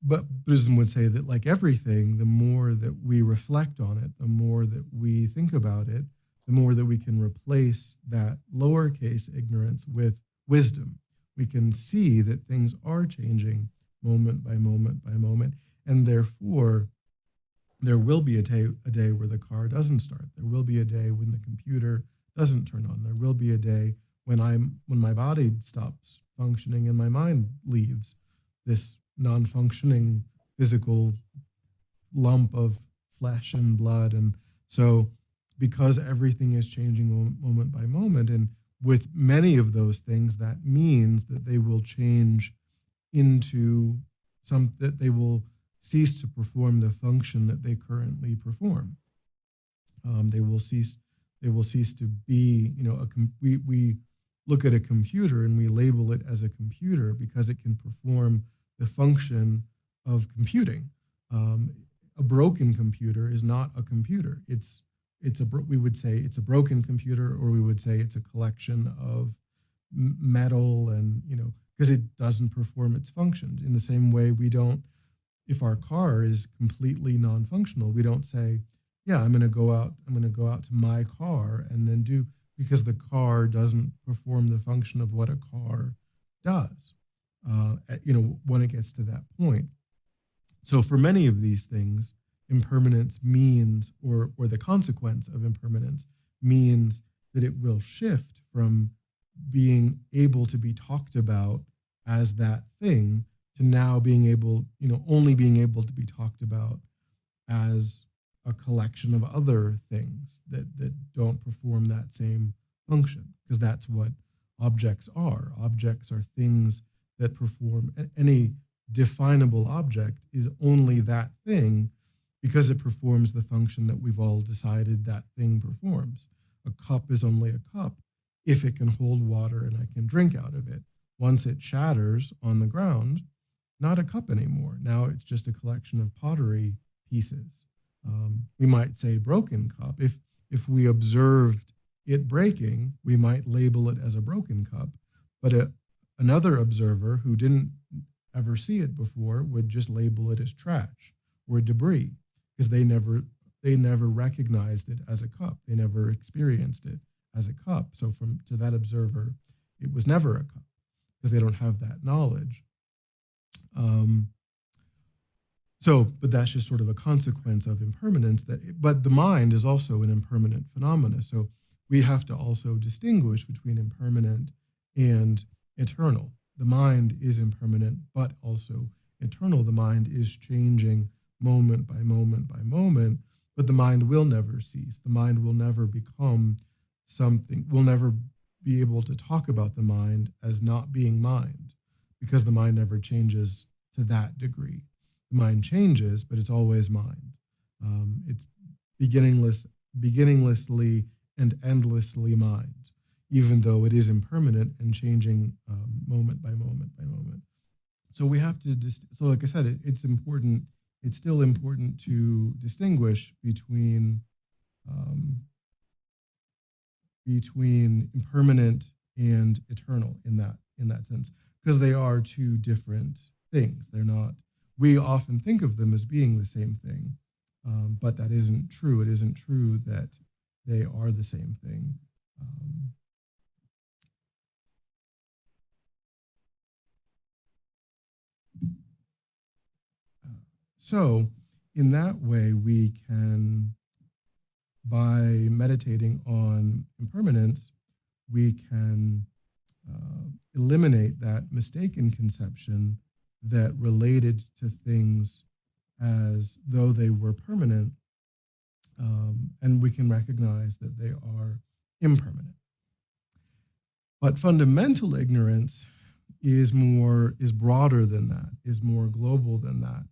[SPEAKER 1] But Buddhism would say that, like everything, the more that we reflect on it, the more that we think about it, the more that we can replace that lowercase ignorance with wisdom. We can see that things are changing moment by moment by moment, and therefore there will be a day where the car doesn't start. There will be a day when the computer doesn't turn on. There will be a day when my body stops functioning and my mind leaves this non-functioning physical lump of flesh and blood. And so because everything is changing moment by moment, and with many of those things, that means that they will change into that they will cease to perform the function that they currently perform. They will cease to be, we look at a computer and we label it as a computer because it can perform the function of computing. A broken computer is not a computer. We would say it's a broken computer, or we would say it's a collection of metal and, because it doesn't perform its function. In the same way, if our car is completely non-functional, we don't say, yeah, I'm going to go out to my car and then because the car doesn't perform the function of what a car does, when it gets to that point. So for many of these things, impermanence means, or the consequence of impermanence means that it will shift from being able to be talked about as that thing to now being able, only being able to be talked about as a collection of other things that don't perform that same function, because that's what objects are. Objects are things that perform. Any definable object is only that thing because it performs the function that we've all decided that thing performs. A cup is only a cup if it can hold water and I can drink out of it. Once it shatters on the ground, not a cup anymore. Now it's just a collection of pottery pieces. We might say broken cup. If we observed it breaking, we might label it as a broken cup. But another observer who didn't ever see it before would just label it as trash or debris, because they never recognized it as a cup. They never experienced it as a cup. So to that observer, it was never a cup because they don't have that knowledge. But that's just sort of a consequence of impermanence. But the mind is also an impermanent phenomena. So we have to also distinguish between impermanent and eternal. The mind is impermanent, but also eternal. The mind is changing moment by moment by moment, but the mind will never cease. The mind will never become something. We'll never be able to talk about the mind as not being mind, because the mind never changes to that degree. The mind changes, but it's always mind. It's beginninglessly and endlessly mind, even though it is impermanent and changing moment by moment by moment. So we have to, so like I said, it's important, it's still important to distinguish um, between impermanent and eternal in that sense, because they are two different things. They're not, we often think of them as being the same thing, but that isn't true. It isn't true that they are the same thing. So in that way, we can, by meditating on impermanence, we can eliminate that mistaken conception that related to things as though they were permanent, and we can recognize that they are impermanent. But fundamental ignorance is broader than that, is more global than that,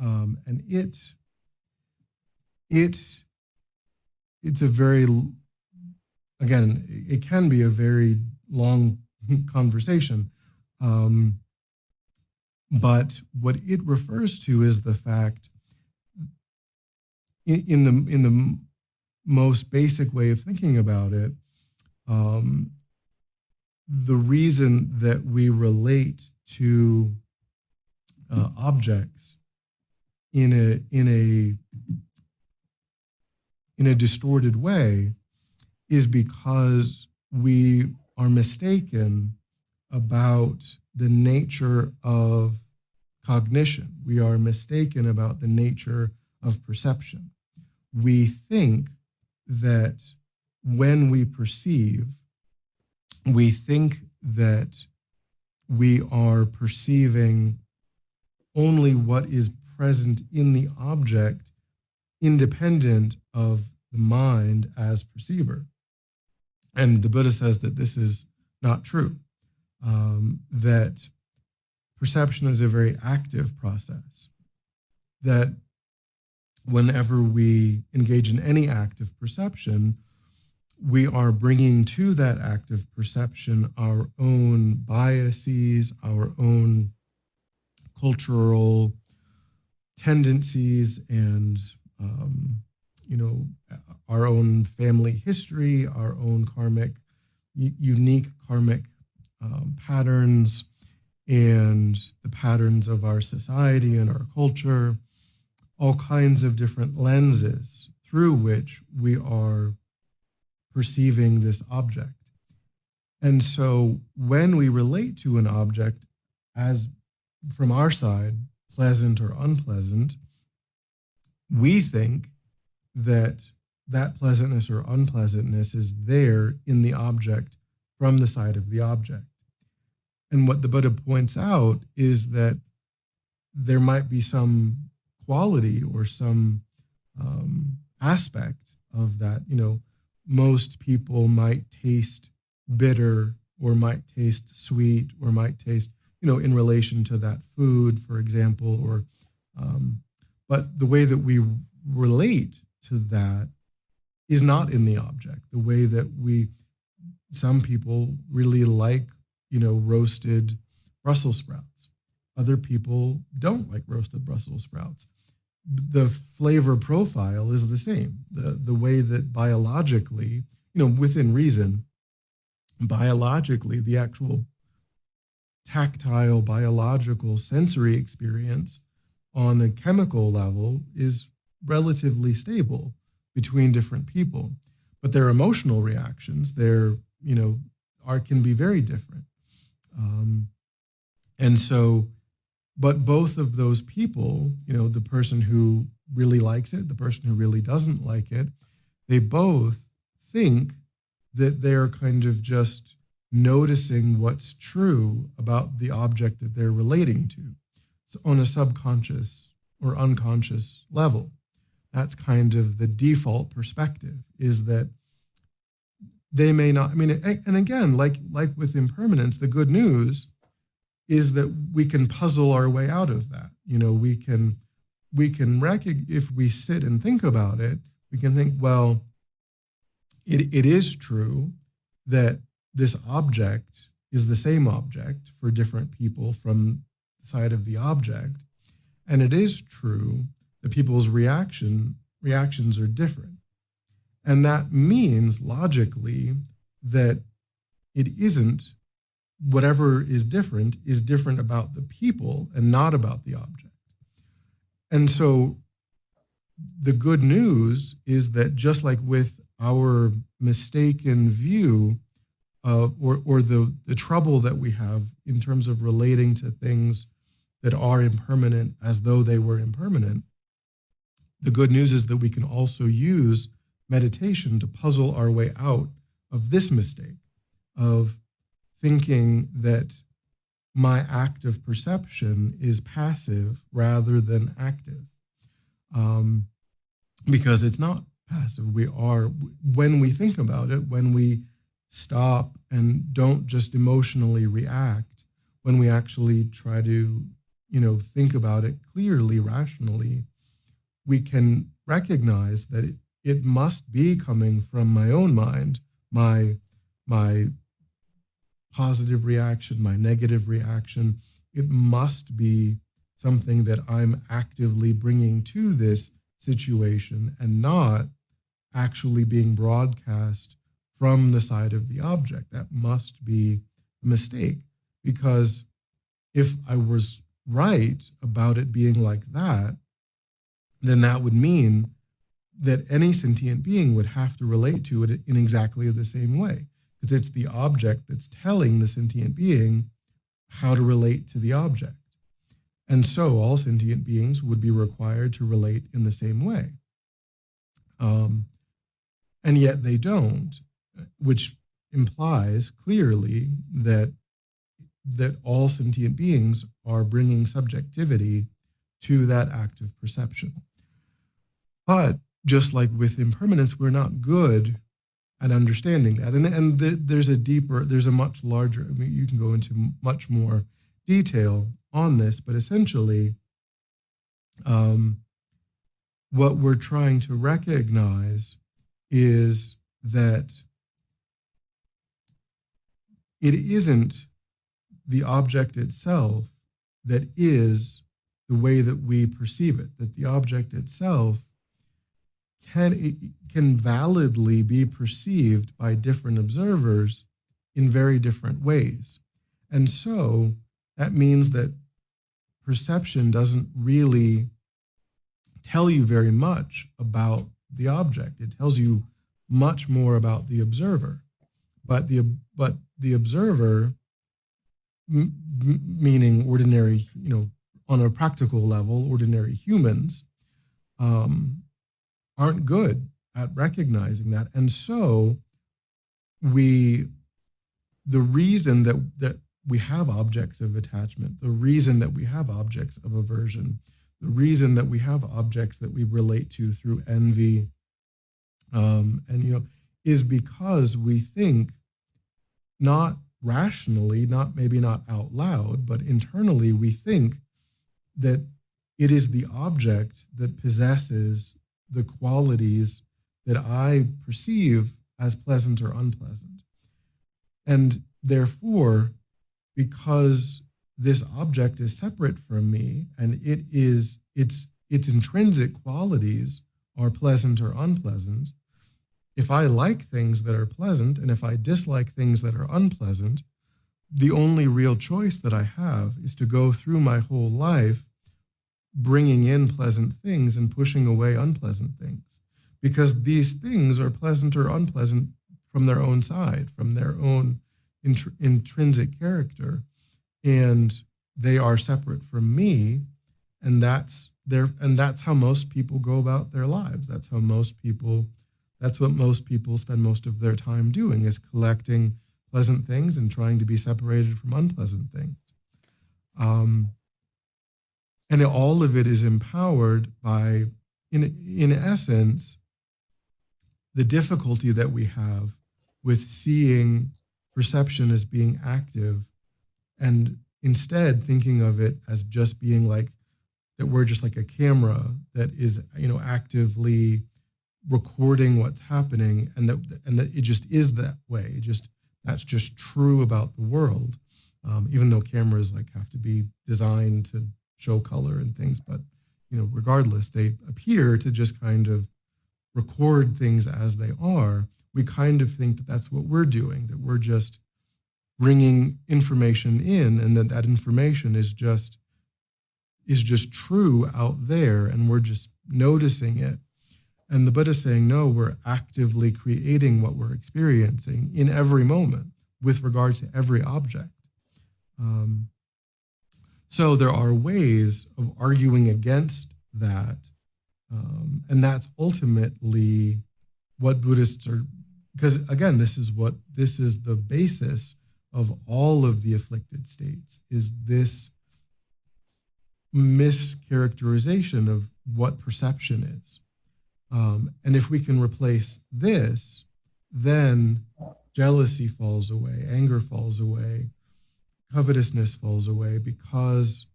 [SPEAKER 1] and it's a very, again, it can be a very long conversation, but what it refers to is the fact, in the most basic way of thinking about it, the reason that we relate to objects in a distorted way is because we are mistaken about the nature of cognition. We are mistaken about the nature of perception. We think that when we perceive, we think that we are perceiving only what is present in the object, independent of the mind as perceiver. And the Buddha says that this is not true, that perception is a very active process, that whenever we engage in any act of perception, we are bringing to that act of perception our own biases, our own cultural tendencies, and our own family history, our own unique karmic patterns, and the patterns of our society and our culture, all kinds of different lenses through which we are perceiving this object. And so when we relate to an object as, from our side, pleasant or unpleasant, we think that that pleasantness or unpleasantness is there in the object from the side of the object. And what the Buddha points out is that there might be some quality or some aspect of that. Most people might taste bitter or might taste sweet or might taste, in relation to that food, for example, or but the way that we relate to that is not in the object. The way that some people really like, roasted Brussels sprouts. Other people don't like roasted Brussels sprouts. The flavor profile is the same. The way that biologically, within reason, biologically, the actual tactile, biological, sensory experience on a chemical level is relatively stable between different people. But their emotional reactions, can be very different. And so, but both of those people, the person who really likes it, the person who really doesn't like it, they both think that they're kind of just noticing what's true about the object that they're relating to, so on a subconscious or unconscious level. That's kind of the default perspective, is that they may not, and again, like with impermanence, the good news is that we can puzzle our way out of that. If we sit and think about it, we can think, well, it is true that this object is the same object for different people from side of the object. And it is true that people's reactions are different. And that means logically that it isn't, whatever is different about the people and not about the object. And so the good news is that just like with our mistaken view of, or the trouble that we have in terms of relating to things that are impermanent as though they were impermanent, the good news is that we can also use meditation to puzzle our way out of this mistake of thinking that my act of perception is passive rather than active. Because it's not passive. We are, when we think about it, when we stop and don't just emotionally react, when we actually try to, think about it clearly, rationally, we can recognize that it must be coming from my own mind, my positive reaction, my negative reaction. It must be something that I'm actively bringing to this situation and not actually being broadcast from the side of the object. That must be a mistake, because if I was right about it being like that, then that would mean that any sentient being would have to relate to it in exactly the same way, because it's the object that's telling the sentient being how to relate to the object. And so all sentient beings would be required to relate in the same way. And yet they don't, which implies clearly that all sentient beings are bringing subjectivity to that act of perception. But just like with impermanence, we're not good at understanding that. And there's a much larger, you can go into much more detail on this, but essentially, what we're trying to recognize is that it isn't the object itself that is the way that we perceive it, that the object itself can validly be perceived by different observers in very different ways. And so that means that perception doesn't really tell you very much about the object. It tells you much more about the observer. But the observer, meaning ordinary, on a practical level, ordinary humans, aren't good at recognizing that. And so the reason that we have objects of attachment, the reason that we have objects of aversion, the reason that we have objects that we relate to through envy, is because we think, not rationally, maybe not out loud, but internally, we think that it is the object that possesses the qualities that I perceive as pleasant or unpleasant. And therefore, because this object is separate from me and its intrinsic qualities are pleasant or unpleasant, if I like things that are pleasant and if I dislike things that are unpleasant, the only real choice that I have is to go through my whole life bringing in pleasant things and pushing away unpleasant things, because these things are pleasant or unpleasant from their own side, from their own intrinsic character, and they are separate from me, and that's how most people go about their lives. That's what most people spend most of their time doing, is collecting pleasant things and trying to be separated from unpleasant things. And all of it is empowered by, in essence, the difficulty that we have with seeing perception as being active and instead thinking of it as just being like that we're just like a camera that is, actively recording what's happening, and that it just is that way. That's just true about the world. even though cameras like have to be designed to show color and things, but regardless, they appear to just kind of record things as they are. We kind of think that that's what we're doing, that we're just bringing information in, and that information is just true out there, and we're just noticing it. And the Buddha is saying, no, we're actively creating what we're experiencing in every moment with regard to every object. So there are ways of arguing against that. And that's ultimately what Buddhists are, because again, this is the basis of all of the afflicted states, is this mischaracterization of what perception is. And if we can replace this, then jealousy falls away, anger falls away, covetousness falls away, because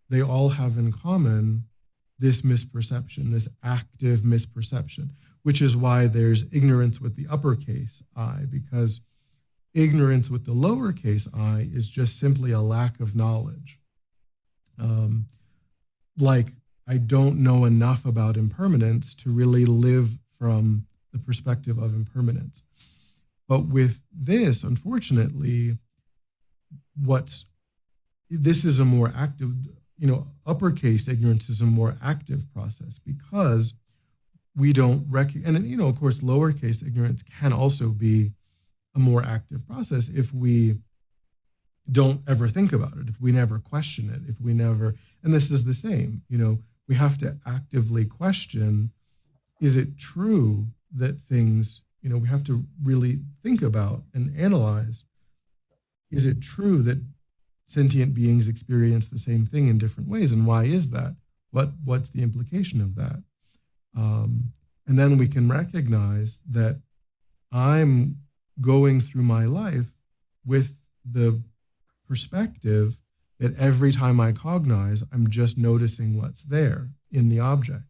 [SPEAKER 1] they all have in common this misperception, this active misperception, which is why there's ignorance with the uppercase I, because ignorance with the lowercase I is just simply a lack of knowledge. Like, I don't know enough about impermanence to really live from the perspective of impermanence. But with this, unfortunately, this is a more active, uppercase ignorance is a more active process, because we don't recognize, and of course, lowercase ignorance can also be a more active process if we don't ever think about it, if we never question it, if we never, and this is the same, we have to actively question, is it true that things, we have to really think about and analyze, is it true that sentient beings experience the same thing in different ways, and why is that? What's the implication of that? And then we can recognize that I'm going through my life with the perspective that every time I cognize, I'm just noticing what's there in the object.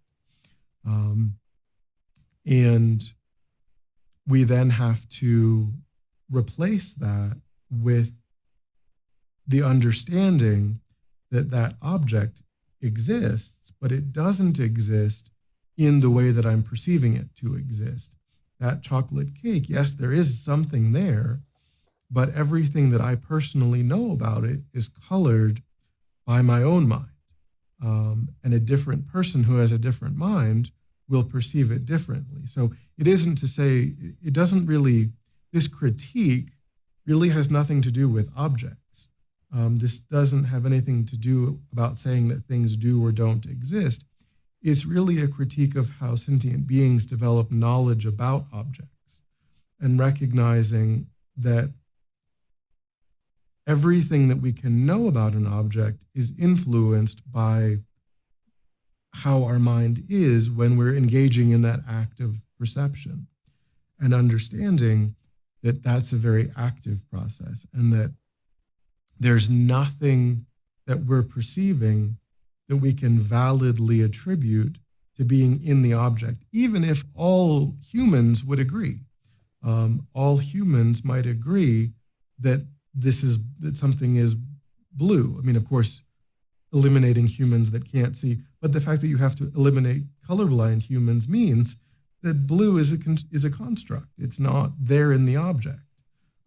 [SPEAKER 1] And we then have to replace that with the understanding that that object exists, but it doesn't exist in the way that I'm perceiving it to exist. That chocolate cake, yes, there is something there, but everything that I personally know about it is colored by my own mind. And a different person who has a different mind will perceive it differently. So it isn't to say, it doesn't really, this critique really has nothing to do with objects. This doesn't have anything to do about saying that things do or don't exist. It's really a critique of how sentient beings develop knowledge about objects, and recognizing that everything that we can know about an object is influenced by how our mind is when we're engaging in that act of perception, and understanding that that's a very active process, and that there's nothing that we're perceiving that we can validly attribute to being in the object, even if all humans would agree. All humans might agree that that something is blue. I mean, of course, eliminating humans that can't see, but the fact that you have to eliminate colorblind humans means that blue is a construct. It's not there in the object.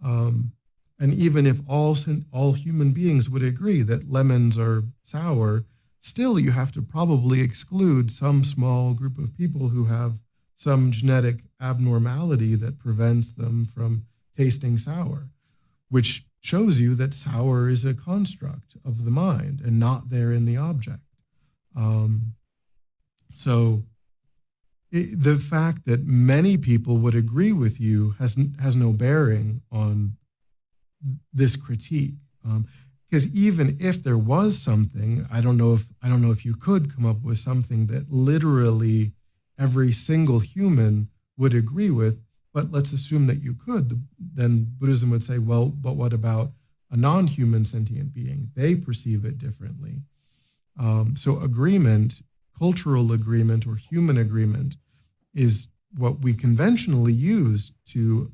[SPEAKER 1] And even if all human beings would agree that lemons are sour, still you have to probably exclude some small group of people who have some genetic abnormality that prevents them from tasting sour, which shows you that sour is a construct of the mind and not there in the object. So the fact that many people would agree with you has no bearing on this critique. Because even if there was something, I don't know if you could come up with something that literally every single human would agree with, but let's assume that you could, then Buddhism would say, well, but what about a non-human sentient being? They perceive it differently. So agreement, cultural agreement or human agreement, is what we conventionally use to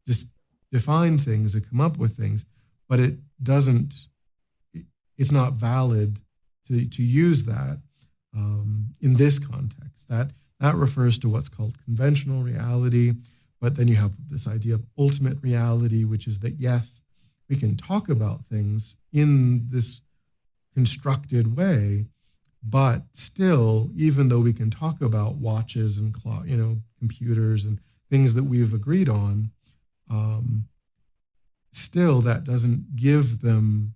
[SPEAKER 1] just define things and come up with things. but it doesn't, it's not valid to use that in this context. That refers to what's called conventional reality, but then you have this idea of ultimate reality, which is that yes, we can talk about things in this constructed way, but still, even though we can talk about watches and computers and things that we've agreed on, still that doesn't give them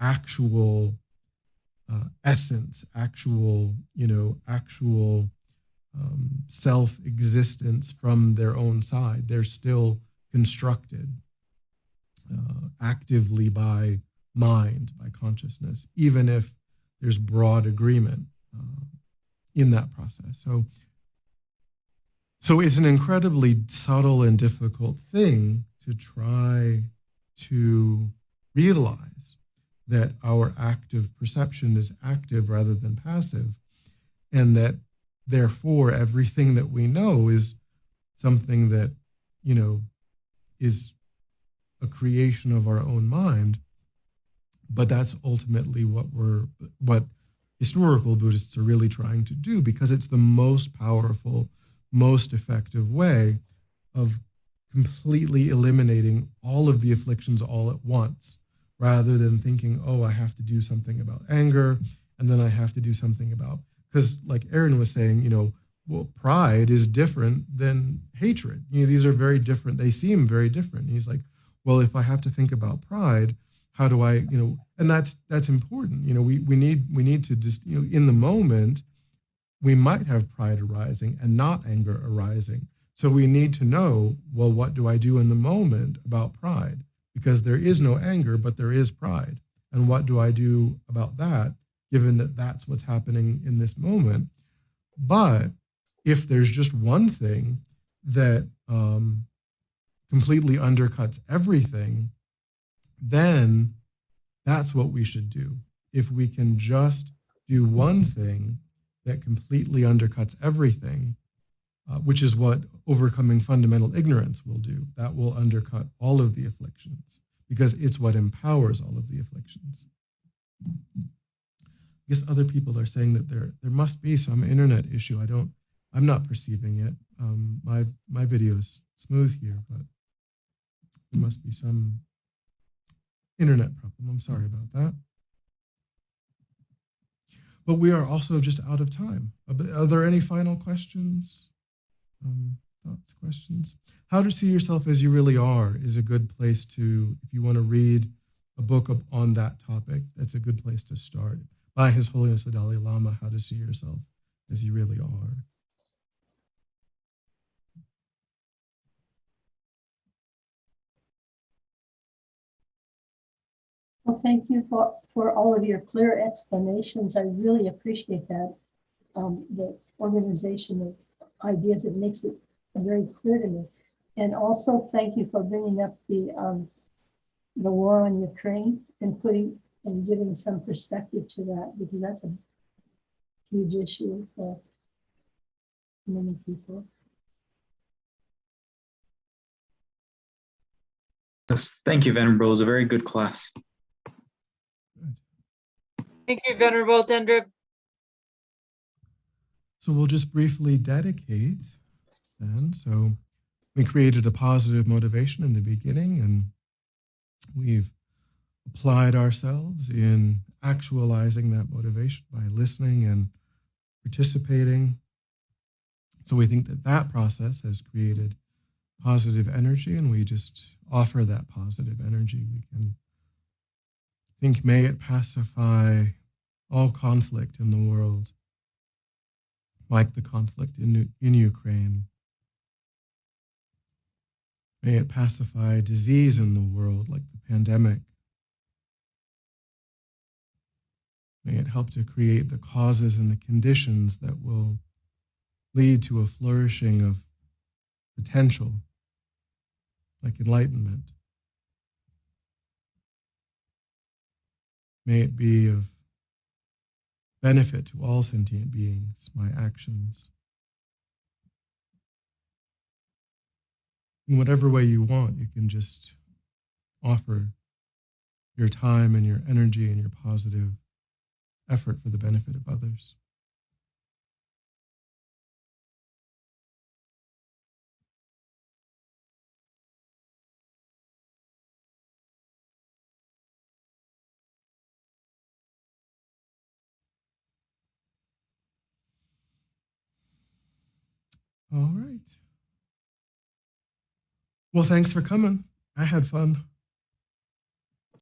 [SPEAKER 1] actual essence, actual self-existence from their own side. They're still constructed actively by mind, by consciousness, even if there's broad agreement in that process. So it's an incredibly subtle and difficult thing to try to realize that our active perception is active rather than passive, and that therefore everything that we know is something that, is a creation of our own mind. But that's ultimately what historical Buddhists are really trying to do, because it's the most powerful, most effective way of completely eliminating all of the afflictions all at once, rather than thinking, oh, I have to do something about anger, and then I have to do something about, because like Aaron was saying, well, pride is different than hatred. These are very different. They seem very different. And he's like, well, if I have to think about pride, how do I, and that's important. We need to just, in the moment, we might have pride arising and not anger arising. So we need to know, well, what do I do in the moment about pride? Because there is no anger, but there is pride. And what do I do about that, given that that's what's happening in this moment? But if there's just one thing that completely undercuts everything, then that's what we should do. If we can just do one thing that completely undercuts everything, which is what overcoming fundamental ignorance will do. That will undercut all of the afflictions, because it's what empowers all of the afflictions. I guess other people are saying that there must be some internet issue. I'm not perceiving it. My video is smooth here, but there must be some internet problem. I'm sorry about that. But we are also just out of time. Are there any final questions? Thoughts, questions? How to See Yourself as You Really Are is a good place to, if you want to read a book on that topic, that's a good place to start. By His Holiness the Dalai Lama, How to See Yourself as You Really Are.
[SPEAKER 3] Well, thank you for all of your clear explanations. I really appreciate that. The organization of ideas, it makes it very clear to me. And also thank you for bringing up the war on Ukraine and giving some perspective to that, because that's a huge issue for many people.
[SPEAKER 2] Yes, thank you, Venerable. It was a very good class.
[SPEAKER 4] Thank you, Venerable Dondrub.
[SPEAKER 1] So we'll just briefly dedicate then. So we created a positive motivation in the beginning, and we've applied ourselves in actualizing that motivation by listening and participating. So we think that process has created positive energy, and we just offer that positive energy. We can think, may it pacify all conflict in the world, like the conflict in Ukraine. May it pacify disease in the world, like the pandemic. May it help to create the causes and the conditions that will lead to a flourishing of potential, like enlightenment. May it be of benefit to all sentient beings, my actions. In whatever way you want, you can just offer your time and your energy and your positive effort for the benefit of others. All right. Well, thanks for coming. I had fun.